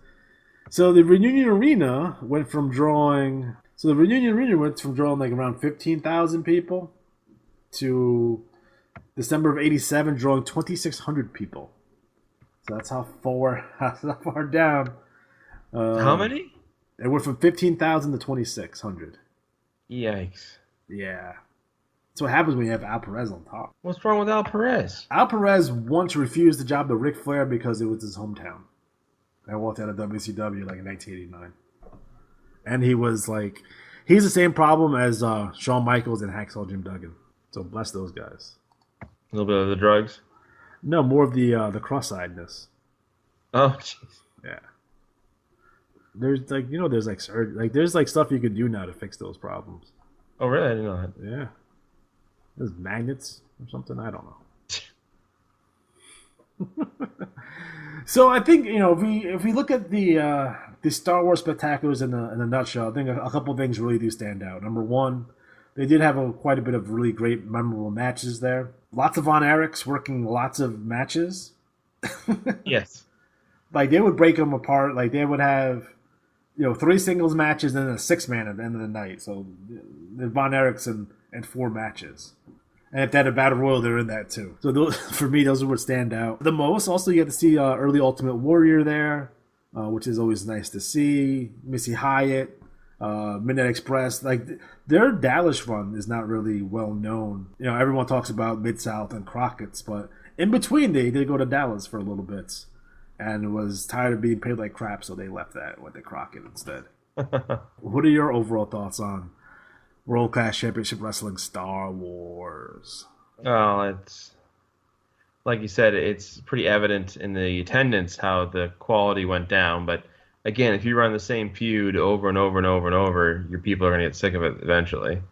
So the Reunion Arena went from drawing like around 15,000 people to December of 87 drawing 2,600 people. So that's how far down. How many? It went from 15,000 to 2,600. Yikes. Yeah. That's what happens when you have Al Perez on top. What's wrong with Al Perez? Al Perez once refused the job to Ric Flair because it was his hometown. I walked out of WCW like in 1989. And he was like, he's the same problem as Shawn Michaels and Hacksaw Jim Duggan. So bless those guys. A little bit of the drugs? No, more of the cross-eyedness. Oh, jeez. Yeah. There's like, there's like stuff you can do now to fix those problems. Oh, really? I didn't know that. Yeah. There's magnets or something. I don't know. So I think, if we look at the Star Wars spectaculars in a nutshell, I think a couple of things really do stand out. Number one, they did have quite a bit of really great, memorable matches there. Lots of Von Erichs working lots of matches. Yes. Like, they would break them apart. Like, they would have, 3 singles matches and then a 6-man at the end of the night. So, the Von Erichs and 4 matches. And if they had a battle royal, they're in that too. So those, for me, those would stand out the most. Also, you get to see early Ultimate Warrior there, which is always nice to see. Missy Hyatt, Midnight Express. Like, their Dallas run is not really well known. Everyone talks about Mid-South and Crockett's, but in between, they did go to Dallas for a little bit and was tired of being paid like crap, so they left that, went to Crockett instead. What are your overall thoughts on World Class Championship Wrestling Star Wars? Oh, it's like you said, it's pretty evident in the attendance how the quality went down. But again, if you run the same feud over and over and over and over, your people are going to get sick of it eventually.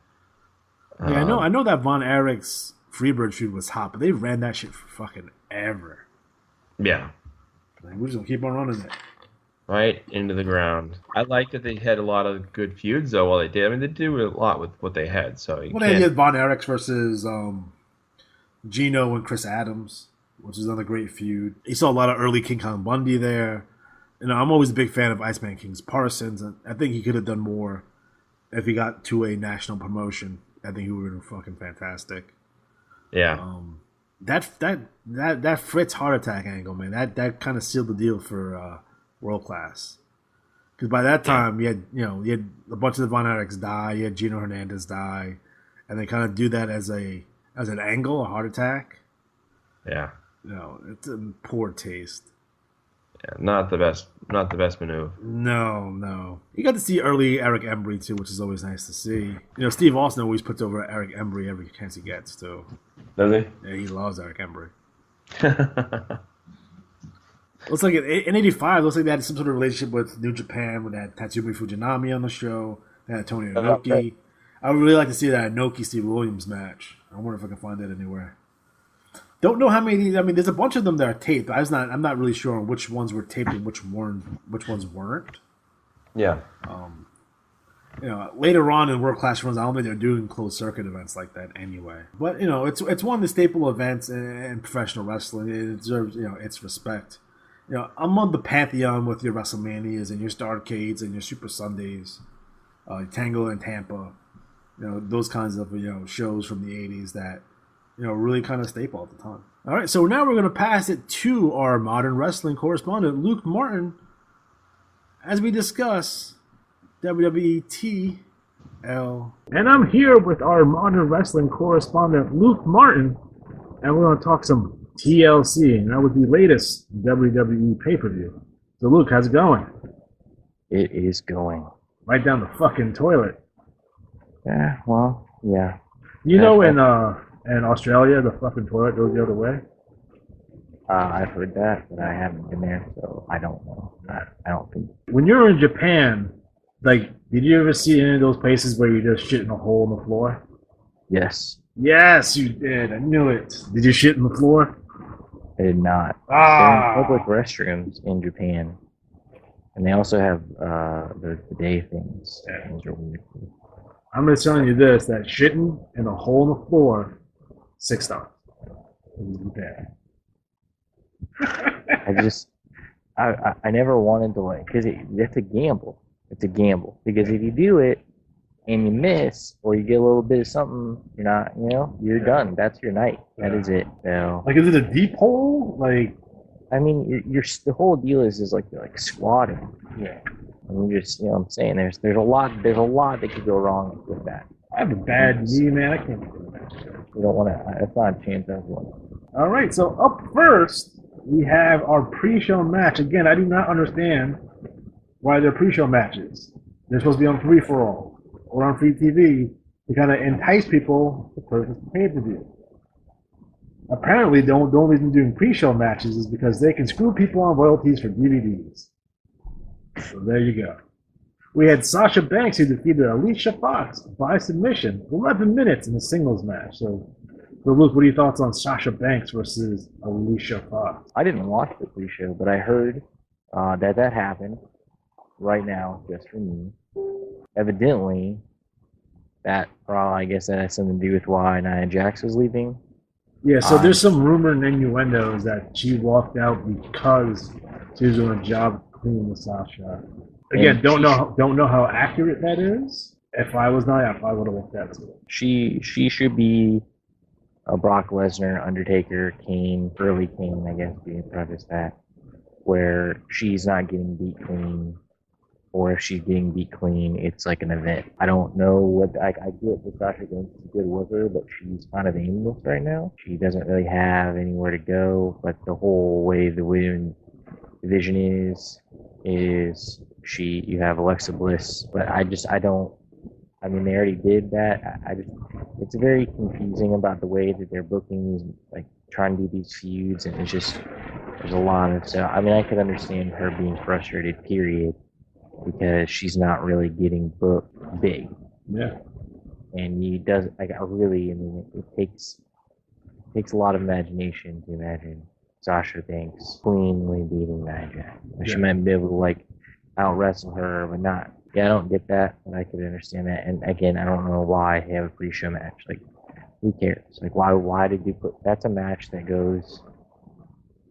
Yeah, I know that Von Erich's Freebird feud was hot, but they ran that shit for fucking ever. Yeah. Like, we're just going to keep on running it. Right into the ground. I like that they had a lot of good feuds, though, while they did. I mean, they do a lot with what they had. So they had Von Erich versus Gino and Chris Adams, which is another great feud. You saw a lot of early King Kong Bundy there. I'm always a big fan of Iceman Kings Parsons, and I think he could have done more if he got to a national promotion. I think he would have been fucking fantastic. Yeah. That Fritz heart attack angle, man, that kind of sealed the deal for World Class, because by that time you had a bunch of the Von Erichs die, you had Gino Hernandez die, and they kind of do that as an angle, a heart attack. Yeah. No, it's in poor taste. Yeah, not the best maneuver. No. You got to see early Eric Embry too, which is always nice to see. Steve Austin always puts over Eric Embry every chance he gets too. Does he? Yeah, he loves Eric Embry. Looks like in '85, looks like they had some sort of relationship with New Japan, with that Tatsumi Fujinami on the show. They had Tony Inoki. Okay. I would really like to see that Inoki Steve Williams match. I wonder if I can find that anywhere. Don't know how many. I mean, there's a bunch of them that are taped. I'm not really sure on which ones were taped and which ones weren't. Yeah. Later on in World Class runs, I don't think they're doing closed circuit events like that anyway. But it's one of the staple events in professional wrestling. It deserves its respect. Among the pantheon with your WrestleManias and your Starrcades and your Super Sundays, Tango and Tampa, those kinds of shows from the '80s that really kind of staple at the time. All right, so now we're going to pass it to our modern wrestling correspondent, Luke Martin, as we discuss WWE TLC. And I'm here with our modern wrestling correspondent, Luke Martin, and we're going to talk some TLC, and that was the latest WWE pay-per-view. So, Luke, how's it going? It is going. Right down the fucking toilet. Yeah, well, yeah. In Australia, the fucking toilet goes the other way? I've heard that, but I haven't been there, so I don't know. I don't think. When you're in Japan, did you ever see any of those places where you just shit in a hole in the floor? Yes. Yes, you did. I knew it. Did you shit in the floor? I did not. They're in public restrooms in Japan. And they also have the day things. Yeah. Those are weird. I'm just telling you this, that shitting in a hole in the floor, 6 stars. I never wanted to because that's a gamble. It's a gamble. Because if you do it and you miss or you get a little bit of something, you're not, you're done. That's your night. That is it. So, is it a deep hole? I mean, the whole deal is you're squatting. Yeah. And you just, I'm saying there's a lot that could go wrong with that. I have a bad knee, man. I can't do that shit. You don't want to. It's not a chance. All right. So up first, we have our pre-show match. Again, I do not understand why they're pre-show matches. They're supposed to be on free for all or on free TV to kind of entice people to purchase the pay-per-view. Apparently, the only reason doing pre-show matches is because they can screw people on royalties for DVDs. So there you go. We had Sasha Banks who defeated Alicia Fox by submission, 11 minutes in a singles match. So Luke, what are your thoughts on Sasha Banks versus Alicia Fox? I didn't watch the pre-show, but I heard that happened right now, just for me. Evidently, that has something to do with why Nia Jax was leaving. Yeah, so there's some rumor and innuendos that she walked out because she was doing a job cleaning with Sasha. Again, don't know how accurate that is. If I was Nia, I probably would have walked out too. She should be a Brock Lesnar, Undertaker, Kane, early Kane, I guess, being preface that, where she's not getting beat clean, or if she's getting beat clean, it's like an event. I don't know what I get that Sasha Banks is a good worker, but she's kind of aimless right now. She doesn't really have anywhere to go, but the whole way the women division is you have Alexa Bliss, but I mean, they already did that. It's very confusing about the way that they're booking these, trying to do these feuds, and there's a lot of stuff. I mean, I could understand her being frustrated, period, because she's not really getting booked big. Yeah. And it takes a lot of imagination to imagine Sasha Banks cleanly beating Nia Jax. She might be able to out wrestle her, but not. Yeah, I don't get that, but I could understand that. And again, I don't know why they have a pre-show match. Who cares? Why did you put? That's a match that goes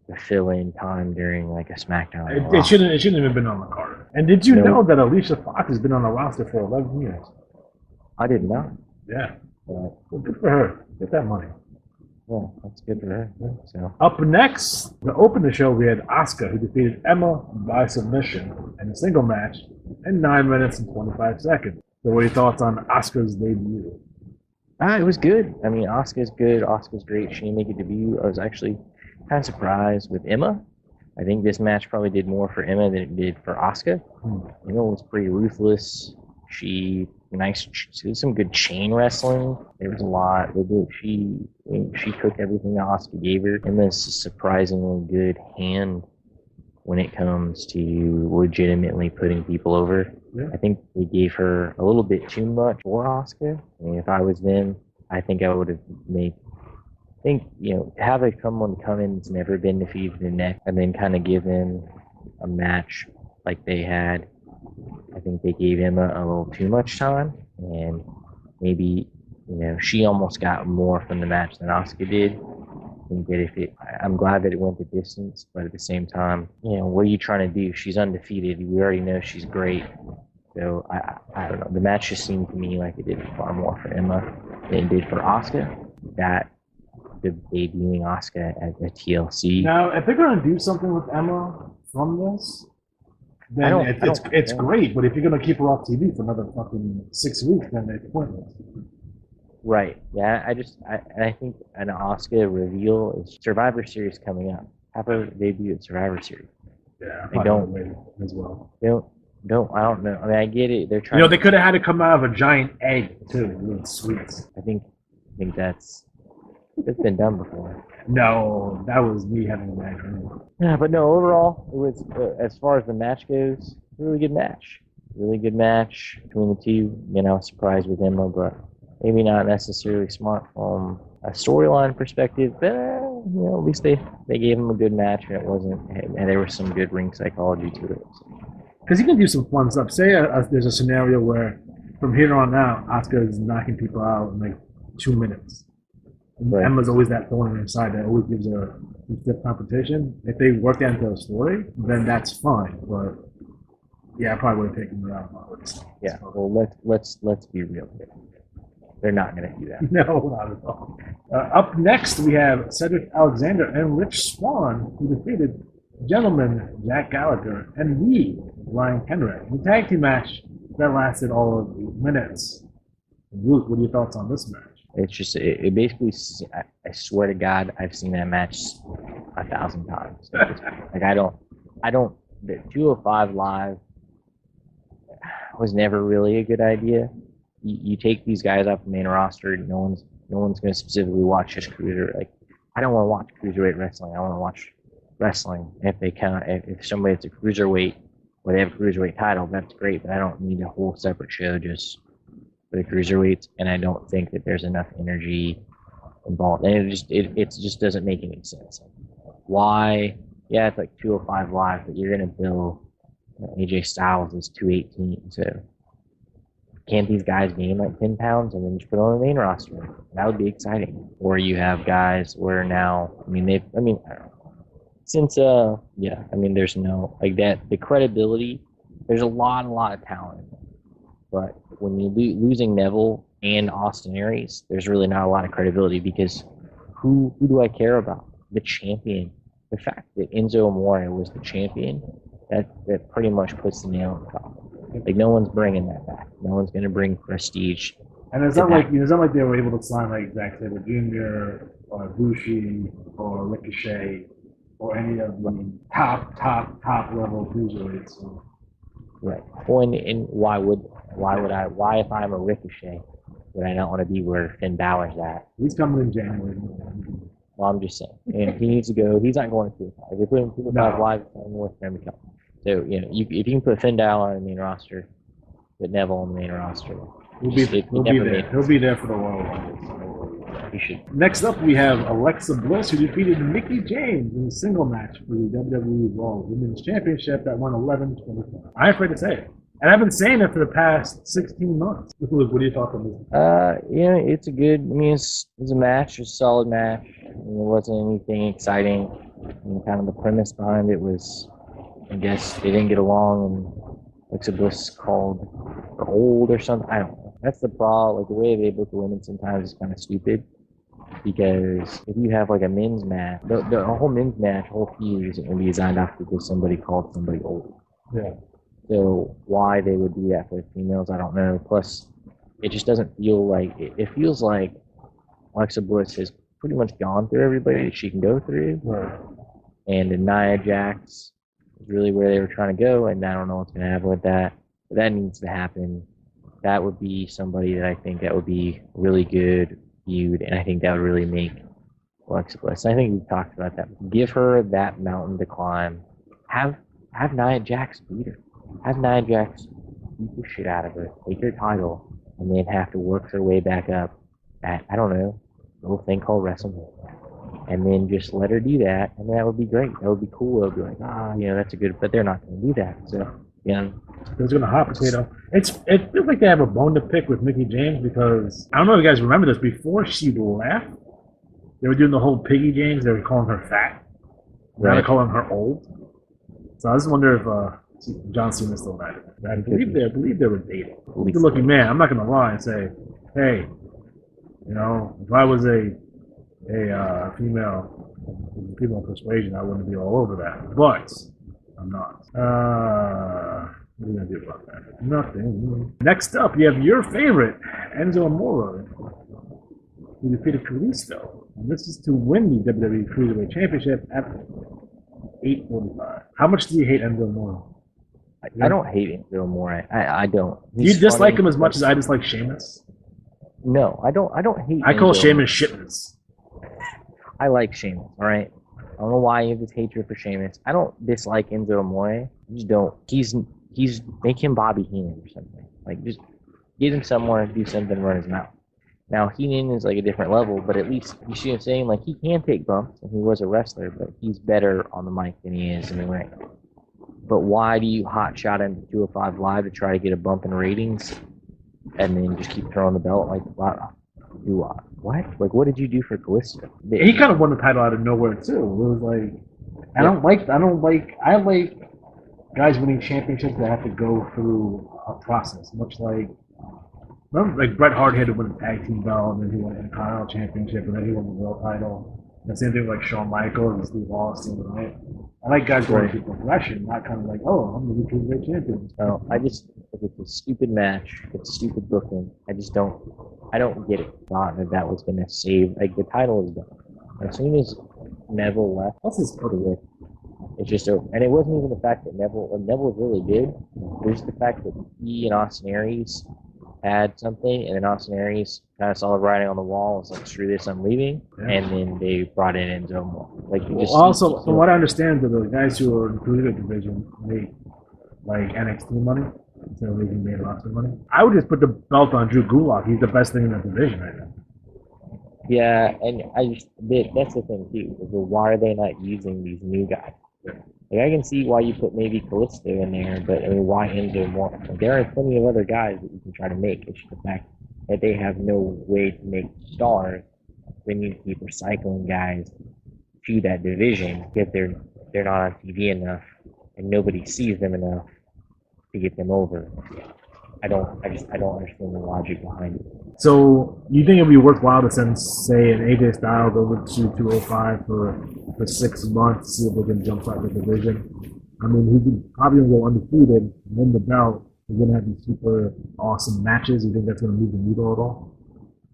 to fill in time during a SmackDown. It shouldn't have been on the card. And did you know that Alicia Fox has been on the roster for 11 years? I did not. Yeah. Well, good for her. Get that money. Well, that's good for her. Yeah, so. Up next, to open the show, we had Asuka, who defeated Emma by submission in a single match in 9 minutes and 25 seconds. So what are your thoughts on Asuka's debut? It was good. I mean, Asuka's good. Asuka's great. She didn't make a debut. I was actually kind of surprised with Emma. I think this match probably did more for Emma than it did for Asuka. Emma was pretty ruthless. She did some good chain wrestling. There was a lot. She took everything that Asuka gave her. Emma's a surprisingly good hand when it comes to legitimately putting people over. Yeah. I think they gave her a little bit too much for Asuka. I mean, if I was them, I think I would have have someone come in that's never been defeated in the neck and then kind of give them a match like they had. I think they gave Emma a little too much time, and maybe, she almost got more from the match than Asuka did. I'm glad that it went the distance, but at the same time, what are you trying to do? She's undefeated. We already know she's great. So I don't know. The match just seemed to me like it did far more for Emma than it did for Asuka. That debuting Asuka at the TLC. Now, if they're gonna do something with Emma from this, then it's great. But if you're gonna keep her off TV for another fucking 6 weeks, then it's pointless. Right. Yeah. I think an Asuka reveal is Survivor Series coming up. Have her debut at Survivor Series. Yeah. I don't as well. I don't know. I mean, I get it. They're trying. They could have had it come out of a giant egg too. With sweets. I think that's been done before. No, that was me having a match. Yeah, but no. Overall, it was as far as the match goes, really good match. Really good match between the two. I was surprised with Emma, but maybe not necessarily smart from a storyline perspective. But at least they gave him a good match, and it wasn't. And there was some good ring psychology to it. Because you can do some fun stuff. Say there's a scenario where from here on out, Asuka is knocking people out in like 2 minutes. Right. Emma's always that thorn in her side that always gives her stiff competition. If they work that into a story, then that's fine. But yeah, I probably would have taken her out. Yeah. Well, let's be real here. They're not going to do that. No, not at all. Up next, we have Cedric Alexander and Rich Swann, who defeated Gentleman Jack Gallagher and Ryan Kenrick. The tag team match that lasted all of 8 minutes. Luke, what are your thoughts on this match? It's just, it basically, I swear to God, I've seen that match 1,000 times. Like, I don't, the 205 Live was never really a good idea. You take these guys off the main roster, no one's going to specifically watch just cruiser. Like, I don't want to watch cruiserweight wrestling. I want to watch wrestling. If somebody that's a cruiserweight, or they have a cruiserweight title, that's great, but I don't need a whole separate show just for the cruiserweights, and I don't think that there's enough energy involved, and it just doesn't make any sense. Why? Yeah, it's like 205 Live, but you're gonna bill AJ Styles as 218, so can't these guys gain like 10 pounds and then just put on the main roster? That would be exciting. Or you have guys where now, I don't know. Since there's no like that, the credibility. There's a lot of talent, but when you losing Neville and Austin Aries, there's really not a lot of credibility because who do I care about? The champion. The fact that Enzo Amore was the champion, that pretty much puts the nail in the coffin. Like, no one's bringing that back. No one's going to bring prestige. And it's not like they were able to sign like Zack Sabre Jr. or Bushi or Ricochet or any of the top level cruiserweights. So. Right. Well, and why if I'm a Ricochet, would I not want to be where Finn Balor's at? He's coming in January. Well, I'm just saying. And he needs to go. He's not going to 205. If they put him 205 Live, it's not worth for him to come. So, if you can put Finn Balor on the main roster, put Neville on the main roster, he'll be there. He'll be there for the Royal Rumble. He should. Next up, we have Alexa Bliss, who defeated Mickie James in a single match for the WWE Raw Women's Championship that won 11-25. I'm afraid to say it. And I've been saying it for the past 16 months. What do you talk about this? It's a good, it's a match, a solid match. It wasn't anything exciting. Kind of the premise behind it was, I guess they didn't get along, and Alexa Bliss called her old or something. I don't know. That's the problem. Like, the way they book the women sometimes is kind of stupid. Because if you have like a men's match, the whole men's match, whole feud isn't going to be designed off because somebody called somebody old. Yeah. So why they would do that for the females, I don't know. Plus, it just doesn't feel like it feels like Alexa Bliss has pretty much gone through everybody that she can go through. Right. And Nia Jax is really where they were trying to go, and I don't know what's going to happen with that. But that needs to happen. That would be somebody that I think that would be really good feud, and I think that would really make Alexa Bliss. I think we've talked about that. Give her that mountain to climb. Have Nia Jax beat her. Have Nia Jax beat the shit out of her, take her title, and then have to work her way back up at, I don't know, a little thing called WrestleMania. And then just let her do that, and that would be great. That would be cool. It would be like, that's a good, but they're not going to do that. So, It's going to hot potato. It feels like they have a bone to pick with Mickie James because, I don't know if you guys remember this, before she left, they were doing the whole Piggy James. They were calling her fat. Now they're calling her old. So I just wonder if John Cena's still mad at her. I believe they were dating. Good looking man. I'm not going to lie and say, hey, if I was a female persuasion, I wouldn't be all over that. But I'm not. What are you going to do about that? Nothing. Next up, you have your favorite, Enzo Amore, who defeated Kalisto. And this is to win the WWE Cruiserweight Championship at 8:45. How much do you hate Enzo Amore? I don't hate Enzo Amore. I don't. Do you dislike him as much as I dislike Sheamus? No, I don't hate I call Enzo Sheamus shitness. I like Sheamus, all right? I don't know why you have this hatred for Sheamus. I don't dislike Enzo Amore. I just don't. He's make him Bobby Heenan or something. Like, just get him somewhere, do something, run his mouth. Now, Heenan is like a different level, but at least you see what I'm saying? Like, he can take bumps, and he was a wrestler, but he's better on the mic than he is in the ring. But why do you hotshot him to 205 Live to try to get a bump in ratings, and then just keep throwing the belt? Like, what? Like, what did you do for Kalisto? He kind of won the title out of nowhere too. It was like, I like guys winning championships that have to go through a process, much like, remember, like Bret Hart had to win a tag team belt, and then he won an Intercontinental Championship, and then he won the world title. The same thing with like Shawn Michaels and Steve Austin, right? I like guys going through progression, not kind of like, oh, I'm the Cruiserweight champion. No, it's a stupid match. It's stupid booking. I don't get it. Thought that was going to save, like, the title is done. As soon as Neville left, that's his put away. It's just over. And it wasn't even the fact that Neville was really good. It was the fact that he and Austin Aries had something, and then Austin Aries kind of saw the writing on the wall. It's like, screw this, I'm leaving. Yeah. And then they brought in Enzo Amore. Like, also, from what I understand, the guys who are in the Cruiserweight division make like NXT money instead of making main roster money. I would just put the belt on Drew Gulak. He's the best thing in that division right now. Yeah, and that's the thing too. Is why are they not using these new guys? Like, I can see why you put maybe Kalisto in there, but I mean, why Enzo Amore? Like, there are plenty of other guys that you can try to make. It's just the fact that they have no way to make stars. They need to keep recycling guys to that division because they're not on TV enough and nobody sees them enough to get them over. I don't understand the logic behind it. So you think it would be worthwhile to send, say, an AJ Styles over to 205 for 6 months, see if they can jumpstart the division? I mean, he's probably going to go undefeated, win the belt. He's going to have these super awesome matches. You think that's going to move the needle at all?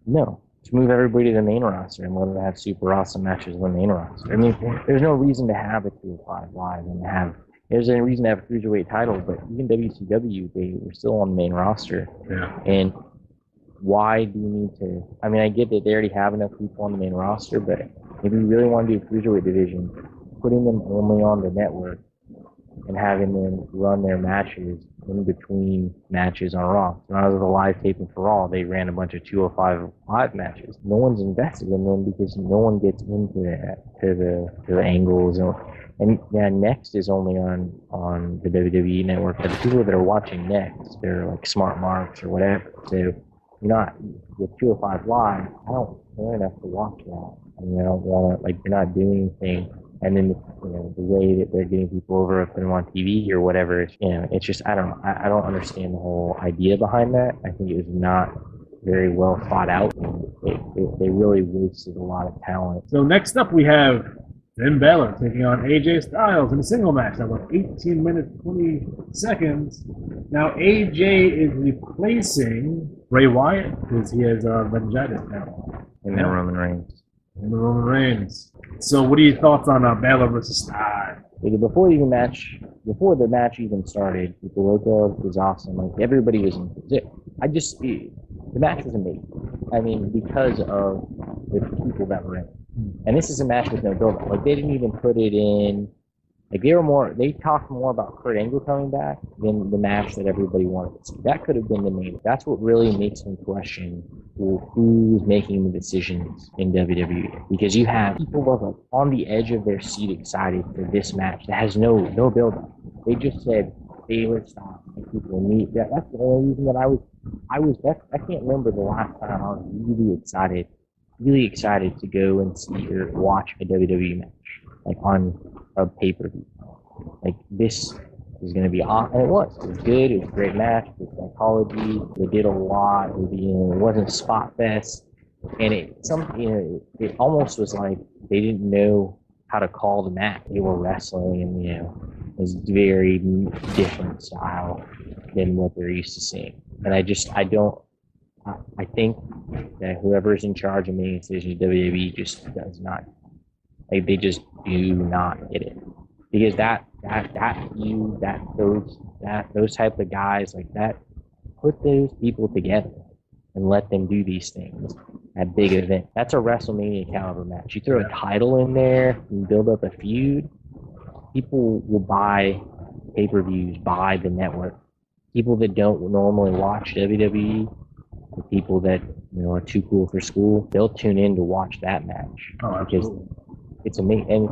No. Just move everybody to the main roster and let them have super awesome matches on the main roster. I mean, there's no reason to have a 205 Live and there's a reason to have a Cruiserweight title, but even WCW, they were still on the main roster. Yeah. And why do you need to? I mean, I get that they already have enough people on the main roster, but if you really want to do a Cruiserweight division, putting them only on the network and having them run their matches in between matches on Raw. When I was at the live taping for Raw, they ran a bunch of 205 Live matches. No one's invested in them because no one gets into that, to the angles. And yeah, Next is only on the WWE network, but the people that are watching Next, they're like smart marks or whatever. So you're not, with 205 Live, I don't care enough to watch that. I mean, I don't want to, like, you're not doing anything. And then, the way that they're getting people over, putting them on TV or whatever, it's just, I don't know. I don't understand the whole idea behind that. I think it was not very well thought out. They really wasted a lot of talent. So next up we have Finn Balor taking on AJ Styles in a single match that went 18 minutes 20 seconds. Now AJ is replacing Bray Wyatt because he has meningitis now. And then Roman Reigns. And Roman Reigns. So what are your thoughts on Balor versus Styles? Before the match even started, the logo was awesome. Like everybody was into it. The match was amazing. I mean, because of the people that were in it. And this is a match with no build-up. Like they didn't even put it in. Like they talked more about Kurt Angle coming back than the match that everybody wanted to see. That could have been the main. That's what really makes me question who's making the decisions in WWE. Because you have people like on the edge of their seat excited for this match that has no build-up. They just said Taylor stop and people meet. That's the only reason that I can't remember the last time I was really excited to go and see or watch a WWE match, like on a pay-per-view. Like this is going to be awesome, and it was good. It was a great match. The psychology, they did a lot. It wasn't a spot fest, and it almost was like they didn't know how to call the match. They were wrestling, and it was very different style than what they're used to seeing. And I think that whoever's in charge of making decisions, WWE just does not. Like they just do not get it, because those type of guys like that, put those people together and let them do these things at big events. That's a WrestleMania caliber match. You throw a title in there and build up a feud, people will buy pay-per-views, buy the network. People that don't normally watch WWE, the people that are too cool for school, they'll tune in to watch that match. Because it's amazing.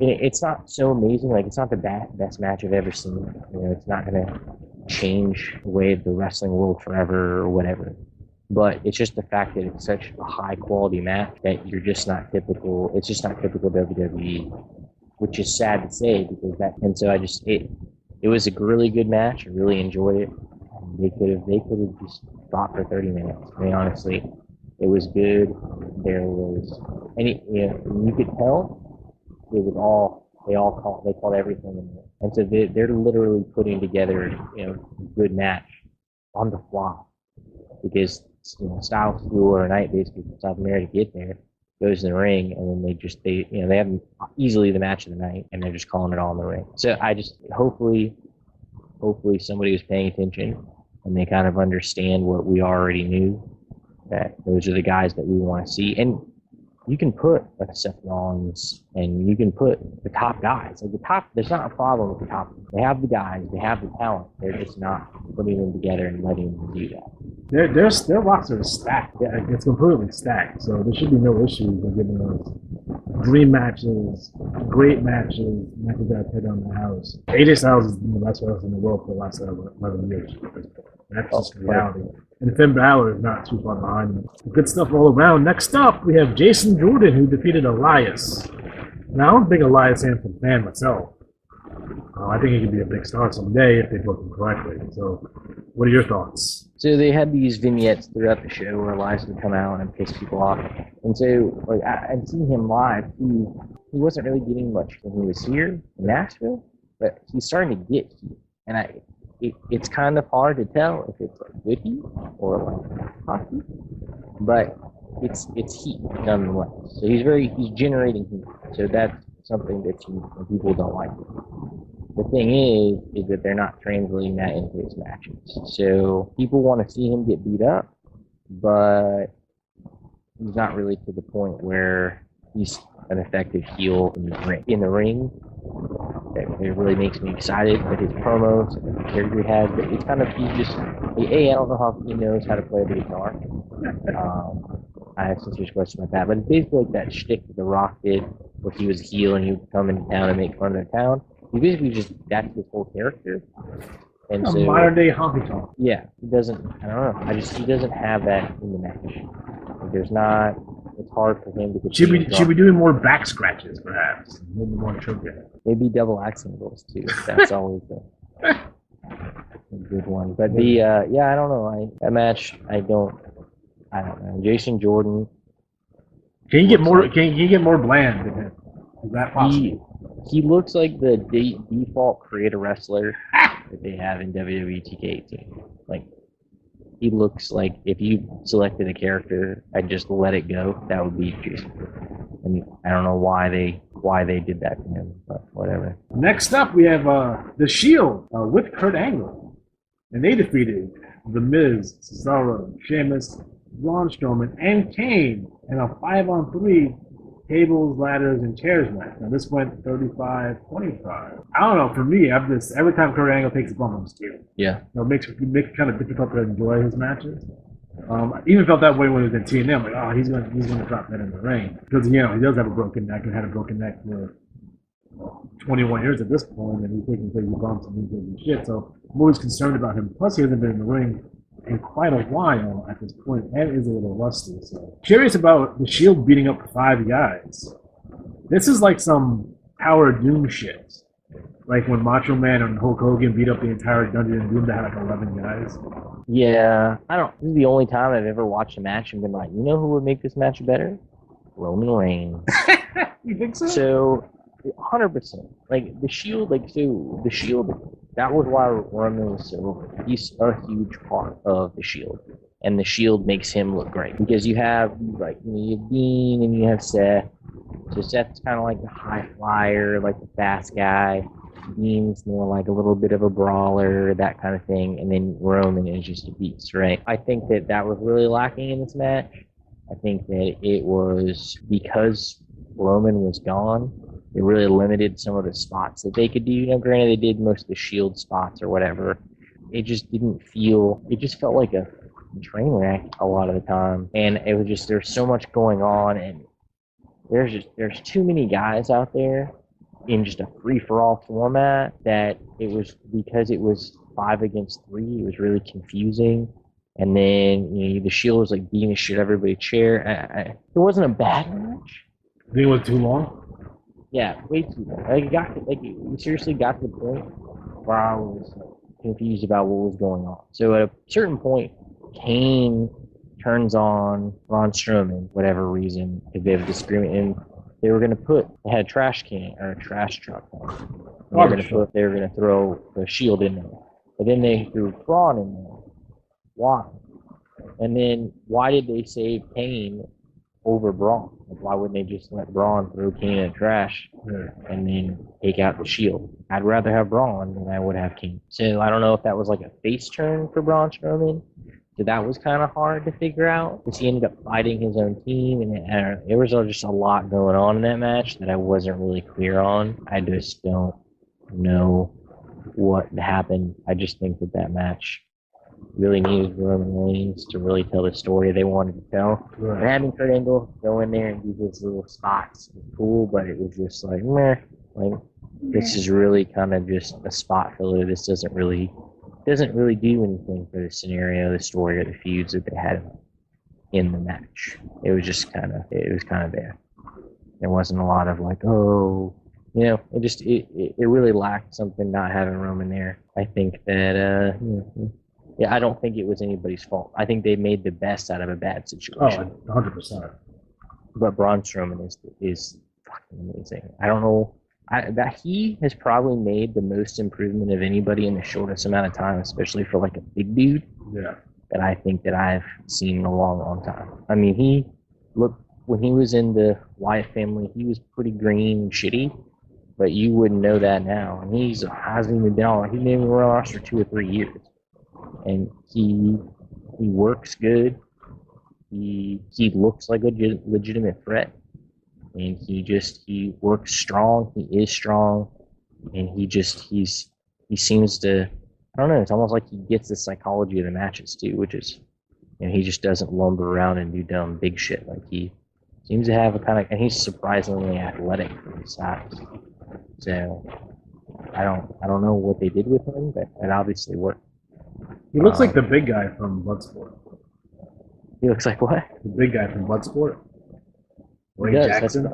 And it's not so amazing. Like it's not the best match I've ever seen. It's not gonna change the way of the wrestling world forever or whatever. But it's just the fact that it's such a high quality match that you're just not typical. It's just not typical WWE, which is sad to say because that. And so it was a really good match. I really enjoyed it. They could have just fought for 30 minutes. I mean, honestly, it was good. There was, and you could tell it was they called everything in there. And so they're literally putting together, a good match on the fly because, Styles flew overnight basically from South America to get there, goes in the ring, and then they have easily the match of the night, and they're just calling it all in the ring. So I just hopefully somebody was paying attention and they kind of understand what we already knew, that those are the guys that we want to see. And you can put Seth Rollins and you can put the top guys. Like there's not a problem with the top. They have the guys, they have the talent. They're just not putting them together and letting them do that. Their roster is stacked. Yeah, it's completely stacked. So there should be no issues in giving those dream matches, great matches that hit on the house. AJ Styles is the best wrestler in the world for the last 11 years. That's just reality. And Finn Balor is not too far behind him. Good stuff all around. Next up, we have Jason Jordan, who defeated Elias. Now, I'm a big Elias Hansen fan myself. I think he could be a big star someday if they book him correctly. So, what are your thoughts? So they had these vignettes throughout the show where Elias would come out and piss people off. And so, I'd seen him live. He wasn't really getting much when he was here in Nashville, but he's starting to get heat. And it's kind of hard to tell if it's like good heat or like hot heat, but it's heat nonetheless. So he's generating heat. So that's something that people don't like. The thing is that they're not translating that into his matches. So people want to see him get beat up, but he's not really to the point where he's an effective heel in the ring. It really makes me excited that his promos and the character he has, but it's kind of, I don't know how he knows how to play the guitar. I have some serious questions about that, but it's basically like that shtick that The Rock did, where he was a heel and he would come into town and make fun of the town. He basically that's his whole character. And so, modern day honky tonk. Yeah, he doesn't, I don't know, he doesn't have that in the match. Like it's hard for him to Should be doing more back scratches, perhaps. Maybe more choking. Maybe double axe angles too. That's always a good one. But I don't know. That match, I don't know. Jason Jordan. Can you get more bland than him? Is that possible? He looks like the default creative wrestler that they have in WWE 2k16. Like, he looks like if you selected a character and just let it go, that would be Jason. I mean, I don't know why they did that to him, but whatever. Next up, we have The Shield with Kurt Angle. And they defeated The Miz, Cesaro, Sheamus, Braun Strowman, and Kane in a 5-on-3 tables, ladders, and chairs match. Now, this went 35-25. I don't know. For me, every time Kurt Angle takes a bump, I'm scared. Yeah. It makes it kind of difficult to enjoy his matches. I even felt that way when he was in TNA. I'm like, oh, he's gonna drop that in the ring because he does have a broken neck and had a broken neck for 21 years at this point, and he's taking crazy bumps and he's taking shit. So I'm always concerned about him. Plus, he hasn't been in the ring in quite a while at this point and is a little rusty. So curious about the Shield beating up 5 guys. This is like some Power of Doom shit. Like when Macho Man and Hulk Hogan beat up the entire Dungeon of Doom that had like 11 guys. Yeah, this is the only time I've ever watched a match and been like, you know who would make this match better? Roman Reigns. You think so? So, 100%. Like, the Shield, that was why Roman was so, he's a huge part of the Shield. And the Shield makes him look great. Because you have Dean and you have Seth. So Seth's kind of like the high flyer, like the fast guy. Dean's more like a little bit of a brawler, that kind of thing. And then Roman is just a beast, right? I think that was really lacking in this match. I think that it was because Roman was gone, it really limited some of the spots that they could do. You know, granted, they did most of the Shield spots or whatever. It just felt like a train wreck a lot of the time. And it was just, there's so much going on, and there's too many guys out there in just a free-for-all format that it was, because it was 5 against 3, it was really confusing. And then the Shield was like beating the shit out of everybody's chair. It wasn't a bad match. You think it was too long? Yeah, way too long. It seriously got to the point where I was confused about what was going on. So at a certain point, Kane turns on Braun Strowman, whatever reason, because they have a disagreement, and they had a trash can or a trash truck on. They were gonna throw the Shield in there, but then they threw Braun in there. Why? And then why did they save Kane over Braun? Like, why wouldn't they just let Braun throw Kane in the trash and then take out the Shield? I'd rather have Braun than I would have Kane. So I don't know if that was like a face turn for Braun Strowman. So that was kind of hard to figure out because he ended up fighting his own team, and there was just a lot going on in that match that I wasn't really clear on. I just don't know what happened. I just think that match really needed Roman Reigns to really tell the story they wanted to tell. Right. And having Kurt Angle go in there and do his little spots was cool, but it was just like, meh. Like, this is really kind of just a spot filler. This doesn't really do anything for the scenario, the story, or the feuds that they had in the match. It was just kind of there. There wasn't a lot of like, it really lacked something not having Roman there. I think that, I don't think it was anybody's fault. I think they made the best out of a bad situation. Oh, 100%. But Braun Strowman is fucking amazing. I don't know. That he has probably made the most improvement of anybody in the shortest amount of time, especially for like a big dude. Yeah. That I think that I've seen in a long, long time. I mean, when he was in the Wyatt family, he was pretty green and shitty, but you wouldn't know that now. And he hasn't even been on. He's been in the Royal roster 2 or 3 years, and he works good. He looks like a legitimate threat. And he works strong. He is strong, and he seems to, I don't know. It's almost like he gets the psychology of the matches too, which is, he just doesn't lumber around and do dumb big shit. Like, he seems to have and he's surprisingly athletic for his size. So I don't know what they did with him, but it obviously worked. He looks like the big guy from Bloodsport. He looks like what? The big guy from Bloodsport. Ray Jackson.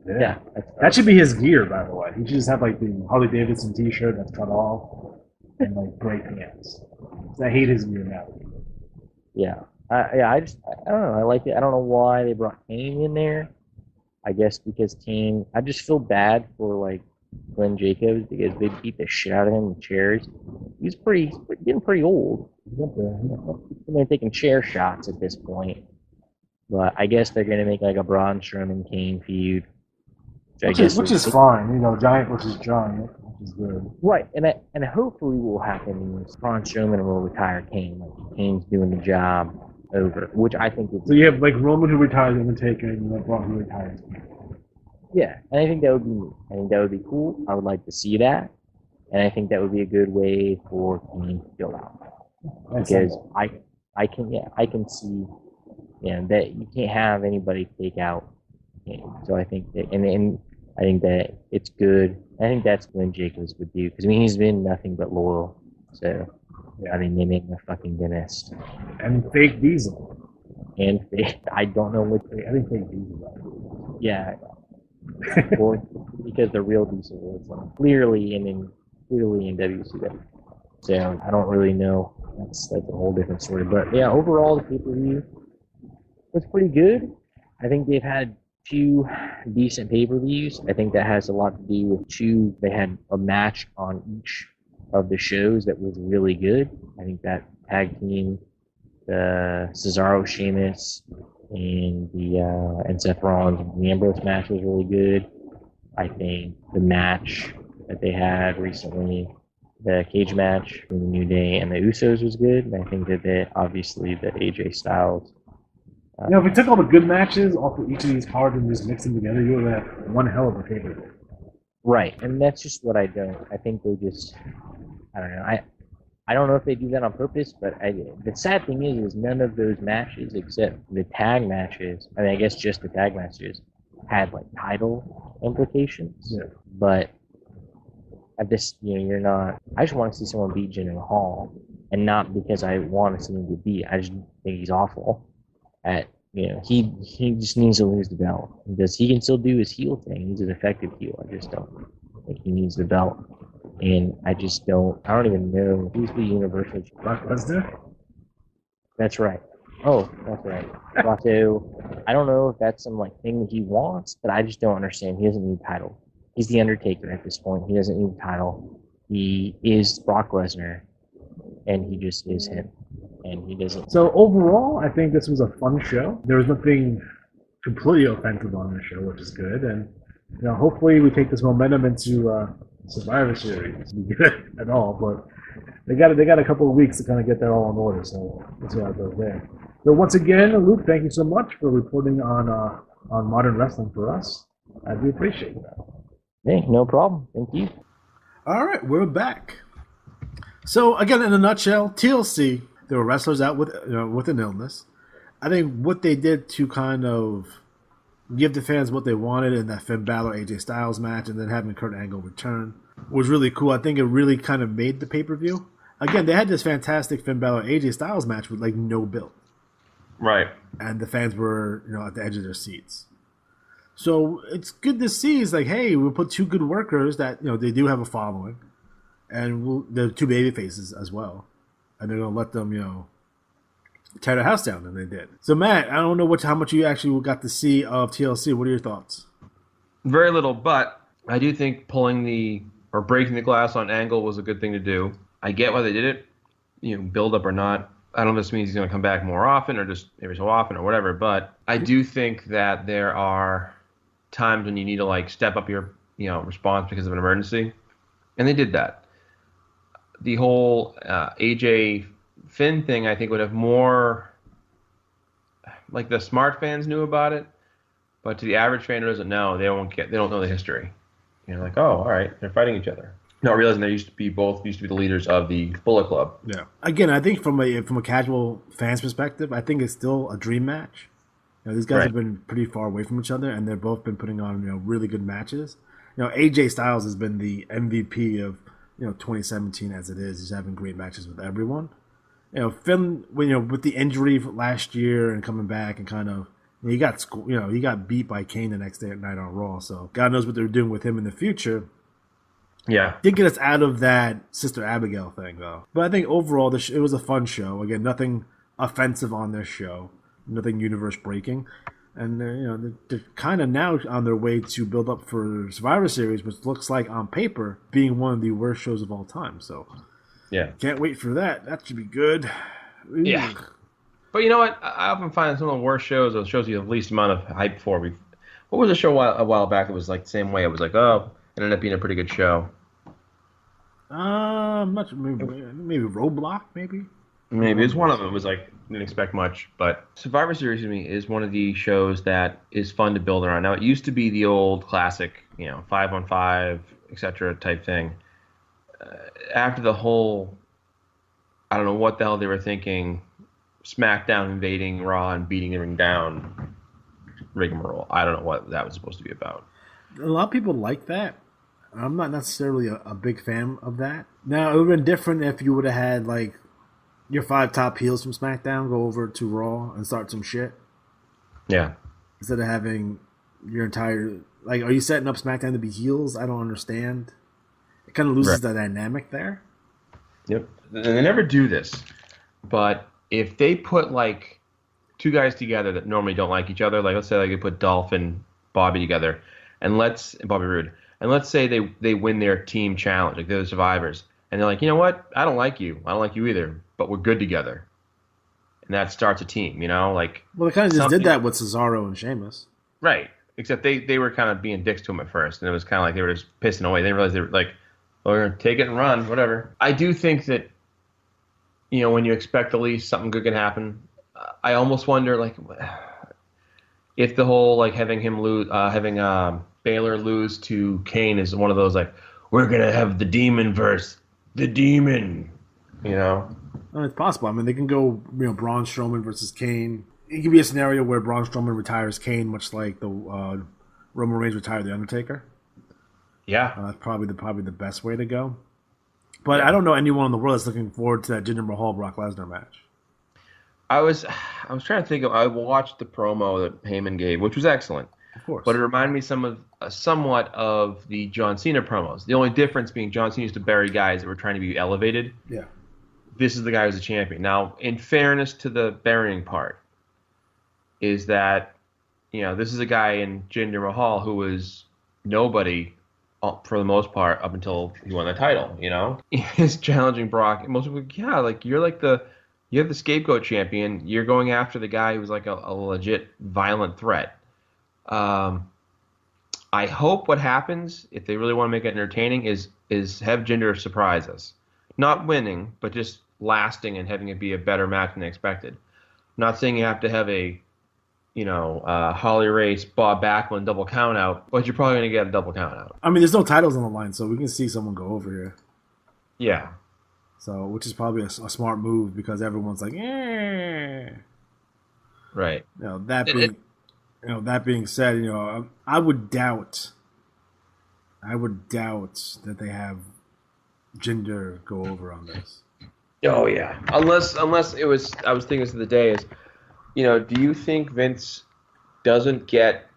Yeah. That should be his gear, by the way. He should just have like the Harley Davidson t-shirt that's cut off and like gray pants. I hate his gear now. Yeah. I don't know. I like it. I don't know why they brought Kane in there. I guess because Kane, I just feel bad for like Glenn Jacobs because they beat the shit out of him in chairs. He's getting pretty old. They're taking chair shots at this point. But I guess they're gonna make like a Braun Strowman Kane feud, which is fine. You know, giant versus giant, which is good. Right, and hopefully what will happen is Braun Strowman will retire Kane. Like Kane's doing the job over, which I think is. So you have like Roman who retires Undertaker, and like Braun who retires. Yeah, and I think that would be neat. I think that would be cool. I would like to see that, and I think that would be a good way for Kane to fill out. Because I can see, that you can't have anybody take out Kane. So I think that, and I think that it's good. I think that's Glenn Jacobs would do because he's been nothing but loyal. So I mean, they make him a fucking dentist. And fake Diesel. And fake. I don't know what. I think fake Diesel. Yeah. Or because the real Diesel was clearly in WCW. So I don't really know. That's a whole different story. But yeah, overall the pay-per-view was pretty good. I think they've had 2 decent pay-per-views. I think that has a lot to do with they had a match on each of the shows that was really good. I think that tag team, the Cesaro Sheamus and Seth Rollins and the Ambrose match was really good. I think the match that they had recently, the cage match from the New Day and the Usos was good. And I think that obviously the AJ Styles. If we took all the good matches off of each of these cards and just mixed them together, you would have one hell of a pay-per-view. Right, and that's just what I don't. I think they just, I don't know. I don't know if they do that on purpose, but the sad thing is none of those matches except the tag matches, I guess just the tag matches, had like title implications. Yeah. But I just, I just want to see someone beat Jinder Mahal, and not because I want to see him get beat. I just think he's awful at, he just needs to lose the belt. Because he can still do his heel thing. He's an effective heel. I just don't think he needs the belt. And I don't even know who's the Universal Champion. Brock Lesnar? That's right. Oh, that's right. So, I don't know if that's some thing that he wants, but I just don't understand. He doesn't need a title. He's the Undertaker at this point. He doesn't need a title. He is Brock Lesnar, and he just is him. And he doesn't. So overall, I think this was a fun show. There was nothing completely offensive on the show, which is good. And hopefully we take this momentum into Survivor Series. Good at all, but they got a couple of weeks to kind of get that all in order. So we'll see how it goes there. So once again, Luke, thank you so much for reporting on modern wrestling for us. I do appreciate that. Hey, no problem. Thank you. All right, we're back. So again, in a nutshell, TLC. There were wrestlers out with an illness. I think what they did to kind of give the fans what they wanted in that Finn Balor AJ Styles match, and then having Kurt Angle return was really cool. I think it really kind of made the pay-per-view. Again, they had this fantastic Finn Balor AJ Styles match with no build. Right. And the fans were at the edge of their seats. So it's good to see. It's hey, we'll put 2 good workers that they do have a following, and they're 2 baby faces as well. And they're going to let them, tear the house down, and they did. So, Matt, I don't know how much you actually got to see of TLC. What are your thoughts? Very little, but I do think breaking the glass on Angle was a good thing to do. I get why they did it, build up or not. I don't know if this means he's going to come back more often or just every so often or whatever, but I do think that there are times when you need to, step up your, response because of an emergency, and they did that. The whole AJ Finn thing, I think, would have more, the smart fans knew about it, but to the average fan who doesn't know, they don't know the history. Oh, all right, they're fighting each other. Not realizing they used to be the leaders of the Bullet Club. Yeah. Again, I think from a casual fan's perspective, I think it's still a dream match. These guys have been pretty far away from each other, and they've both been putting on really good matches. AJ Styles has been the MVP of 2017 as it is. He's having great matches with everyone. Finn, with the injury last year and coming back and kind of, he got beat by Kane the next day at Night on Raw. So God knows what they're doing with him in the future. Yeah. Did get us out of that Sister Abigail thing, though. But I think overall, it was a fun show. Again, nothing offensive on this show. Nothing universe breaking. And they're kind of now on their way to build up for Survivor Series, which looks like on paper being one of the worst shows of all time. So, yeah, can't wait for that. That should be good. Ooh. Yeah, but you know what? I often find some of the worst shows are the shows you have the least amount of hype for. What was a show a while back that was like the same way? It was like, oh, it ended up being a pretty good show. Maybe Roadblock, maybe. Maybe it's one of them. It was like didn't expect much, but Survivor Series to me is one of the shows that is fun to build around. Now it used to be the old classic, 5-on-5, etc. type thing. After the whole, I don't know what the hell they were thinking, SmackDown invading Raw and beating everything down, rigmarole. I don't know what that was supposed to be about. A lot of people like that. I'm not necessarily a big fan of that. Now, it would have been different if you would have had, like, your 5 top heels from SmackDown go over to Raw and start some shit. Yeah. Instead of having your entire... Like, are you setting up SmackDown to be heels? I don't understand. It kind of loses the dynamic there. Yep. And they never do this. But if they put, like, 2 guys together that normally don't like each other, like, let's say like they put Dolph and Bobby together, and Bobby Roode, and let's say they win their team challenge, like they're the survivors, and they're like, you know what? I don't like you either, but we're good together. And that starts a team, like... Well, they kind of just did that with Cesaro and Sheamus. Right. Except they were kind of being dicks to him at first, and it was kind of like they were just pissing away. They didn't realize they were like, well, we're going to take it and run, whatever. I do think that, when you expect the least, something good can happen. I almost wonder, like, if the whole, like, having Baylor lose to Kane is one of those, like, we're going to have the demon verse the demon, Well, it's possible. I mean, they can go, Braun Strowman versus Kane. It could be a scenario where Braun Strowman retires Kane, much like the Roman Reigns retired The Undertaker. Yeah. That's probably the best way to go. But I don't know anyone in the world that's looking forward to that Jinder Mahal Brock Lesnar match. I was trying to think of. I watched the promo that Heyman gave, which was excellent. Of course. But it reminded me somewhat of the John Cena promos. The only difference being John Cena used to bury guys that were trying to be elevated. Yeah. This is the guy who's a champion. Now, in fairness to the burying part, is that this is a guy in Jinder Mahal who was nobody for the most part up until he won the title. He's challenging Brock. Most people, you have the scapegoat champion. You're going after the guy who's like a legit violent threat. I hope what happens, if they really want to make it entertaining, is have Jinder surprise us. Not winning, but just lasting and having it be a better match than expected. I'm not saying you have to have a, Holly Race, Bob Backlund double count out, but you're probably going to get a double count out. I mean, there's no titles on the line, so we can see someone go over here. Yeah. So, which is probably a smart move because everyone's like, eh. Right. That being said, I would doubt that they have Jinder go over on this. Oh yeah. Unless it was, I was thinking this the other day is, do you think Vince doesn't get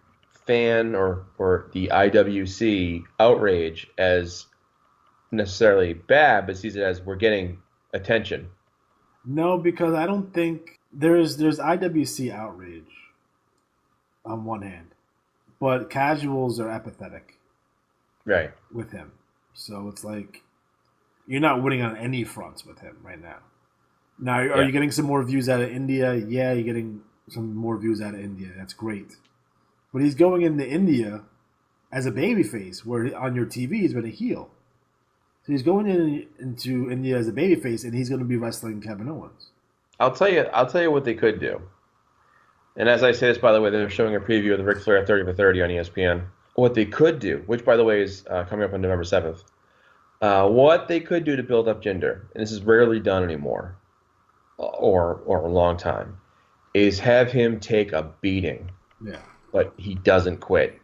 fan or the IWC outrage as necessarily bad, but sees it as we're getting attention? No, because I don't think there's IWC outrage on one hand, but casuals are apathetic, right, with him. So it's like you're not winning on any fronts with him right now. Now, are you getting some more views out of India? Yeah, you're getting some more views out of India. That's great, but he's going into India as a babyface, where on your TV he's been a heel. So he's going into India as a babyface, and he's going to be wrestling Kevin Owens. I'll tell you what they could do. And as I say this, by the way, they're showing a preview of the Ric Flair 30 for 30 on ESPN. What they could do, which, by the way, is coming up on November 7th, what they could do to build up Jinder, and this is rarely done anymore, or a long time, is have him take a beating. Yeah. But he doesn't quit.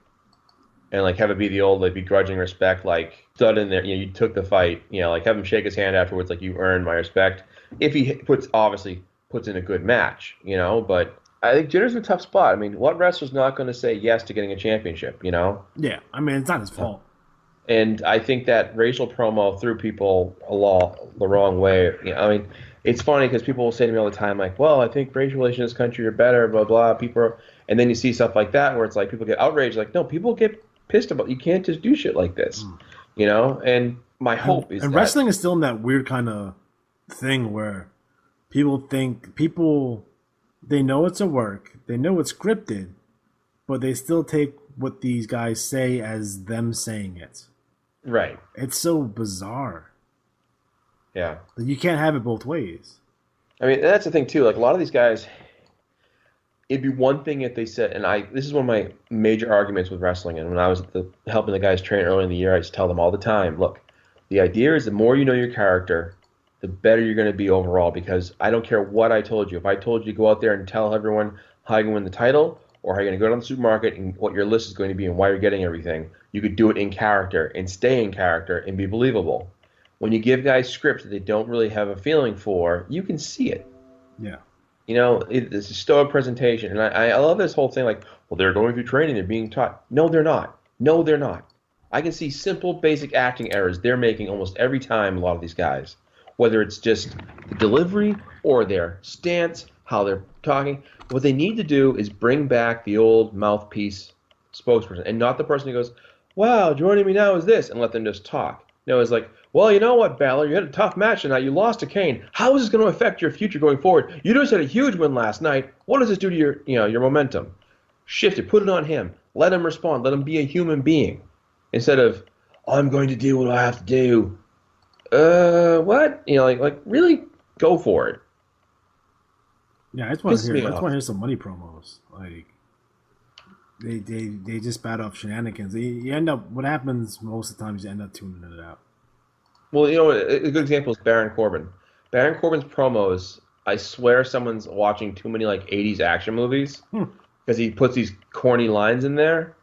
And, like, have it be the old, like, begrudging respect, like, stood in there, you took the fight, like, have him shake his hand afterwards, like, you earned my respect. If he puts in a good match, but I think Jinder's in a tough spot. I mean, what wrestler's not going to say yes to getting a championship, Yeah, I mean, it's not his fault. And I think that racial promo threw people the wrong way. You know, I mean, it's funny because people will say to me all the time, like, well, I think racial relations in this country are better, blah, blah. And then you see stuff like that where it's like people get outraged. Like, no, people get pissed about, you can't just do shit like this, you know? And my hope is and that wrestling is still in that weird kind of thing where they know it's a work, they know it's scripted, but they still take what these guys say as them saying it. Right. It's so bizarre. Yeah. You can't have it both ways. I mean, that's the thing too. Like a lot of these guys, it'd be one thing if they said, and this is one of my major arguments with wrestling. And when I was helping the guys train early in the year, I just tell them all the time, look, the idea is the more you know your character, the better you're going to be overall. Because I don't care what I told you. If I told you to go out there and tell everyone how you can win the title, or how you're going to go down to the supermarket and what your list is going to be and why you're getting everything, you could do it in character and stay in character and be believable. When you give guys scripts that they don't really have a feeling for, you can see it. Yeah. You know, it's a stoic presentation. And I love this whole thing like, well, they're going through training, they're being taught. No, they're not. No, they're not. I can see simple, basic acting errors they're making almost every time, a lot of these guys. Whether it's just the delivery or their stance, how they're talking. What they need to do is bring back the old mouthpiece spokesperson and not the person who goes, wow, joining me now is this, and let them just talk. No, it's like, well, you know what, Balor, you had a tough match tonight. You lost to Kane. How is this going to affect your future going forward? You just had a huge win last night. What does this do to your momentum? Shift it. Put it on him. Let him respond. Let him be a human being. Instead of, I'm going to do what I have to do. What? You know, like really go for it. Yeah, I just want to hear some money promos. Like they just bat off shenanigans. You end up, what happens most of the time is you end up tuning it out. Well, you know, a good example is Baron Corbin. Baron Corbin's promos, I swear someone's watching too many like 80s action movies because he puts these corny lines in there,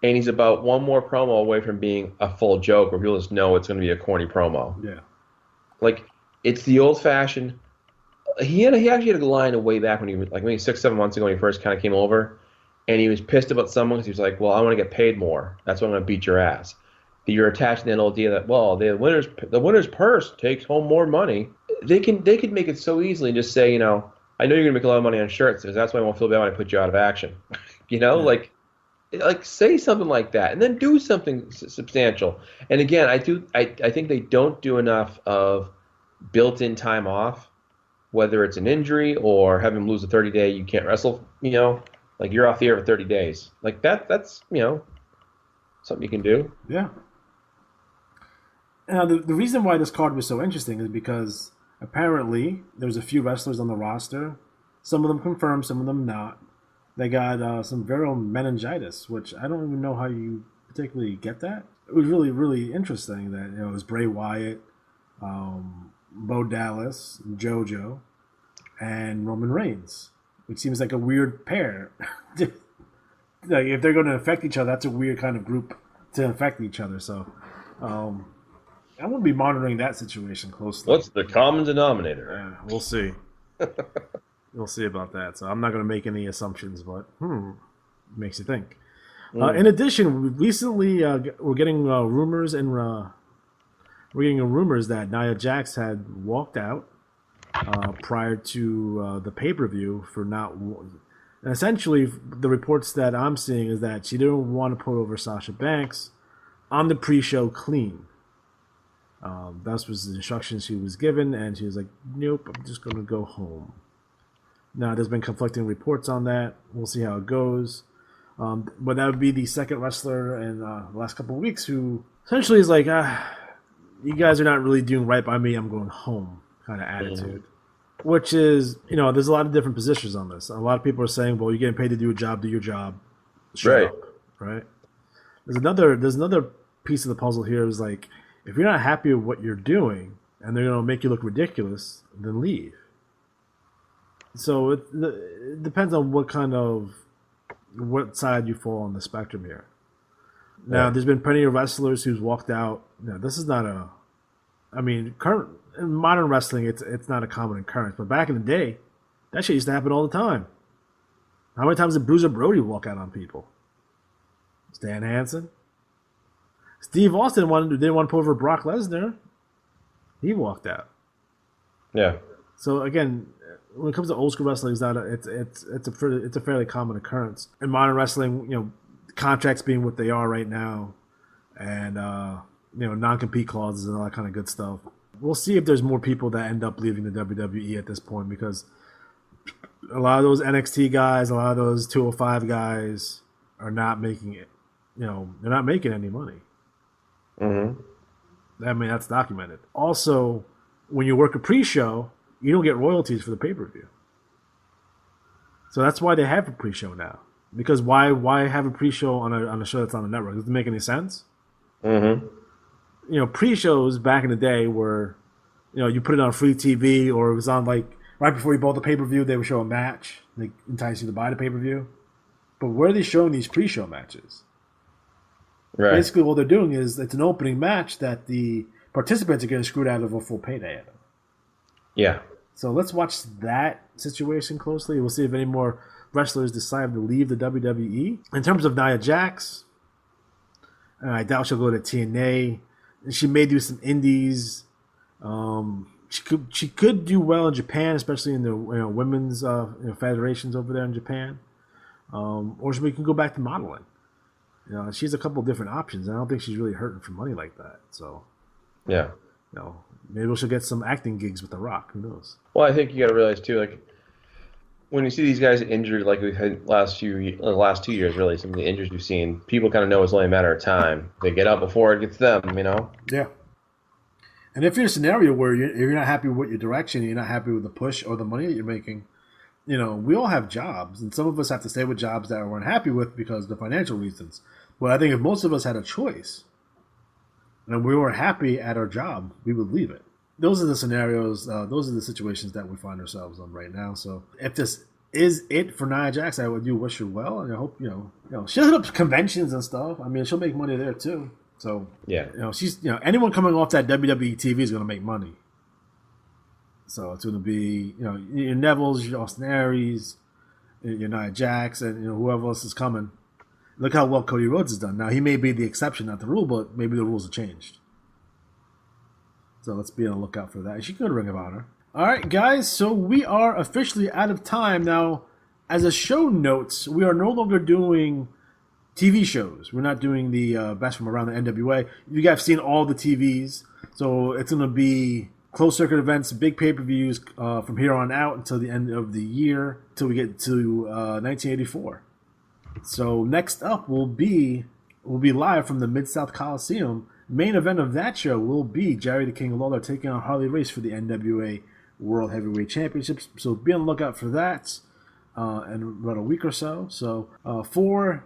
and he's about one more promo away from being a full joke where people just know it's going to be a corny promo. Yeah. Like, it's the old-fashioned... He actually had a line way back when he was, like, maybe 6-7 months ago when he first kind of came over, and he was pissed about someone because he was like, well, I want to get paid more. That's why I'm going to beat your ass. You're attaching that idea that, well, the winner's purse takes home more money. They could make it so easily and just say, you know, I know you're going to make a lot of money on shirts because that's why I won't feel bad when I put you out of action. You know, like say something like that and then do something substantial. And again, I think they don't do enough of built-in time off, whether it's an injury or have him lose a 30-day, you can't wrestle, you know, like you're off the air for 30 days. Like that's, you know, something you can do. Yeah. Now, the reason why this card was so interesting is because apparently there's a few wrestlers on the roster, some of them confirmed, some of them not. They got some viral meningitis, which I don't even know how you particularly get that. It was really, really interesting that it was Bray Wyatt, Bo Dallas, JoJo, and Roman Reigns, which seems like a weird pair. Like if they're going to affect each other, that's a weird kind of group to affect each other. So I'm going to be monitoring that situation closely. What's the common denominator? We'll see. We'll see about that. So I'm not going to make any assumptions, but makes you think. In addition, recently we're getting rumors that Nia Jax had walked out prior to the pay-per-view for not. And essentially, the reports that I'm seeing is that she didn't want to put over Sasha Banks on the pre-show clean. That was the instructions she was given, and she was like, "Nope, I'm just going to go home." Now, there's been conflicting reports on that. We'll see how it goes. But that would be the second wrestler in the last couple of weeks who essentially is like, you guys are not really doing right by me, I'm going home kind of attitude. Which is, you know, there's a lot of different positions on this. A lot of people are saying, well, you're getting paid to do a job, do your job. Shut up, right? There's another piece of the puzzle here is like, if you're not happy with what you're doing and they're going to make you look ridiculous, then leave. So it depends on what side you fall on the spectrum here. Now, there's been plenty of wrestlers who's walked out. Now, this is not in modern wrestling, it's not a common occurrence. But back in the day, that shit used to happen all the time. How many times did Bruiser Brody walk out on people? Stan Hansen. Steve Austin didn't want to put over Brock Lesnar. He walked out. Yeah. So again, when it comes to old school wrestling, it's a fairly common occurrence. In modern wrestling, contracts being what they are right now, and non-compete clauses and all that kind of good stuff. We'll see if there's more people that end up leaving the WWE at this point, because a lot of those NXT guys, a lot of those 205 guys are not making it. They're not making any money. Mm-hmm. I mean, that's documented. Also, when you work a pre-show, you don't get royalties for the pay-per-view. So that's why they have a pre-show now. Because why have a pre-show on a show that's on the network? Does it make any sense? Mm-hmm. Pre-shows back in the day were, you put it on free TV, or it was on right before you bought the pay-per-view, they would show a match. They entice you to buy the pay-per-view. But where are they showing these pre-show matches? Right. Basically, what they're doing is it's an opening match that the participants are getting screwed out of a full payday at them. Yeah. So let's watch that situation closely. We'll see if any more wrestlers decide to leave the WWE. In terms of Nia Jax, I doubt she'll go to TNA. She may do some indies. She could do well in Japan, especially in the women's federations over there in Japan. Or she can go back to modeling. She has a couple of different options. I don't think she's really hurting for money like that. So, yeah, maybe she'll get some acting gigs with The Rock. Who knows? Well, I think you got to realize too, when you see these guys injured, like we've had last 2 years, really, some of the injuries we've seen, people kind of know it's only a matter of time. They get up before it gets them, Yeah. And if you're in a scenario where you're not happy with your direction, you're not happy with the push or the money that you're making, we all have jobs, and some of us have to stay with jobs that we're unhappy with because of the financial reasons. But I think if most of us had a choice and we were happy at our job, we would leave it. Those are the scenarios, those are the situations that we find ourselves in right now. So if this is it for Nia Jax, I do wish her well, and I hope, she'll hit up conventions and stuff. I mean, she'll make money there too. So, yeah, she's, anyone coming off that WWE TV is going to make money. So it's going to be, your Nevilles, your Austin Aries, your Nia Jax, and whoever else is coming. Look how well Cody Rhodes has done. Now, he may be the exception, not the rule, but maybe the rules have changed. So let's be on the lookout for that. She could Ring of Honor. All right, guys, so we are officially out of time. Now, as a show notes, we are no longer doing TV shows. We're not doing the best from around the NWA. You guys have seen all the TVs, so it's going to be closed circuit events, big pay-per-views from here on out until the end of the year, until we get to 1984. So next up we'll be live from the Mid-South Coliseum. Main event of that show will be Jerry the King Lawler taking on Harley Race for the NWA World Heavyweight Championships. So be on the lookout for that in about a week or so. So for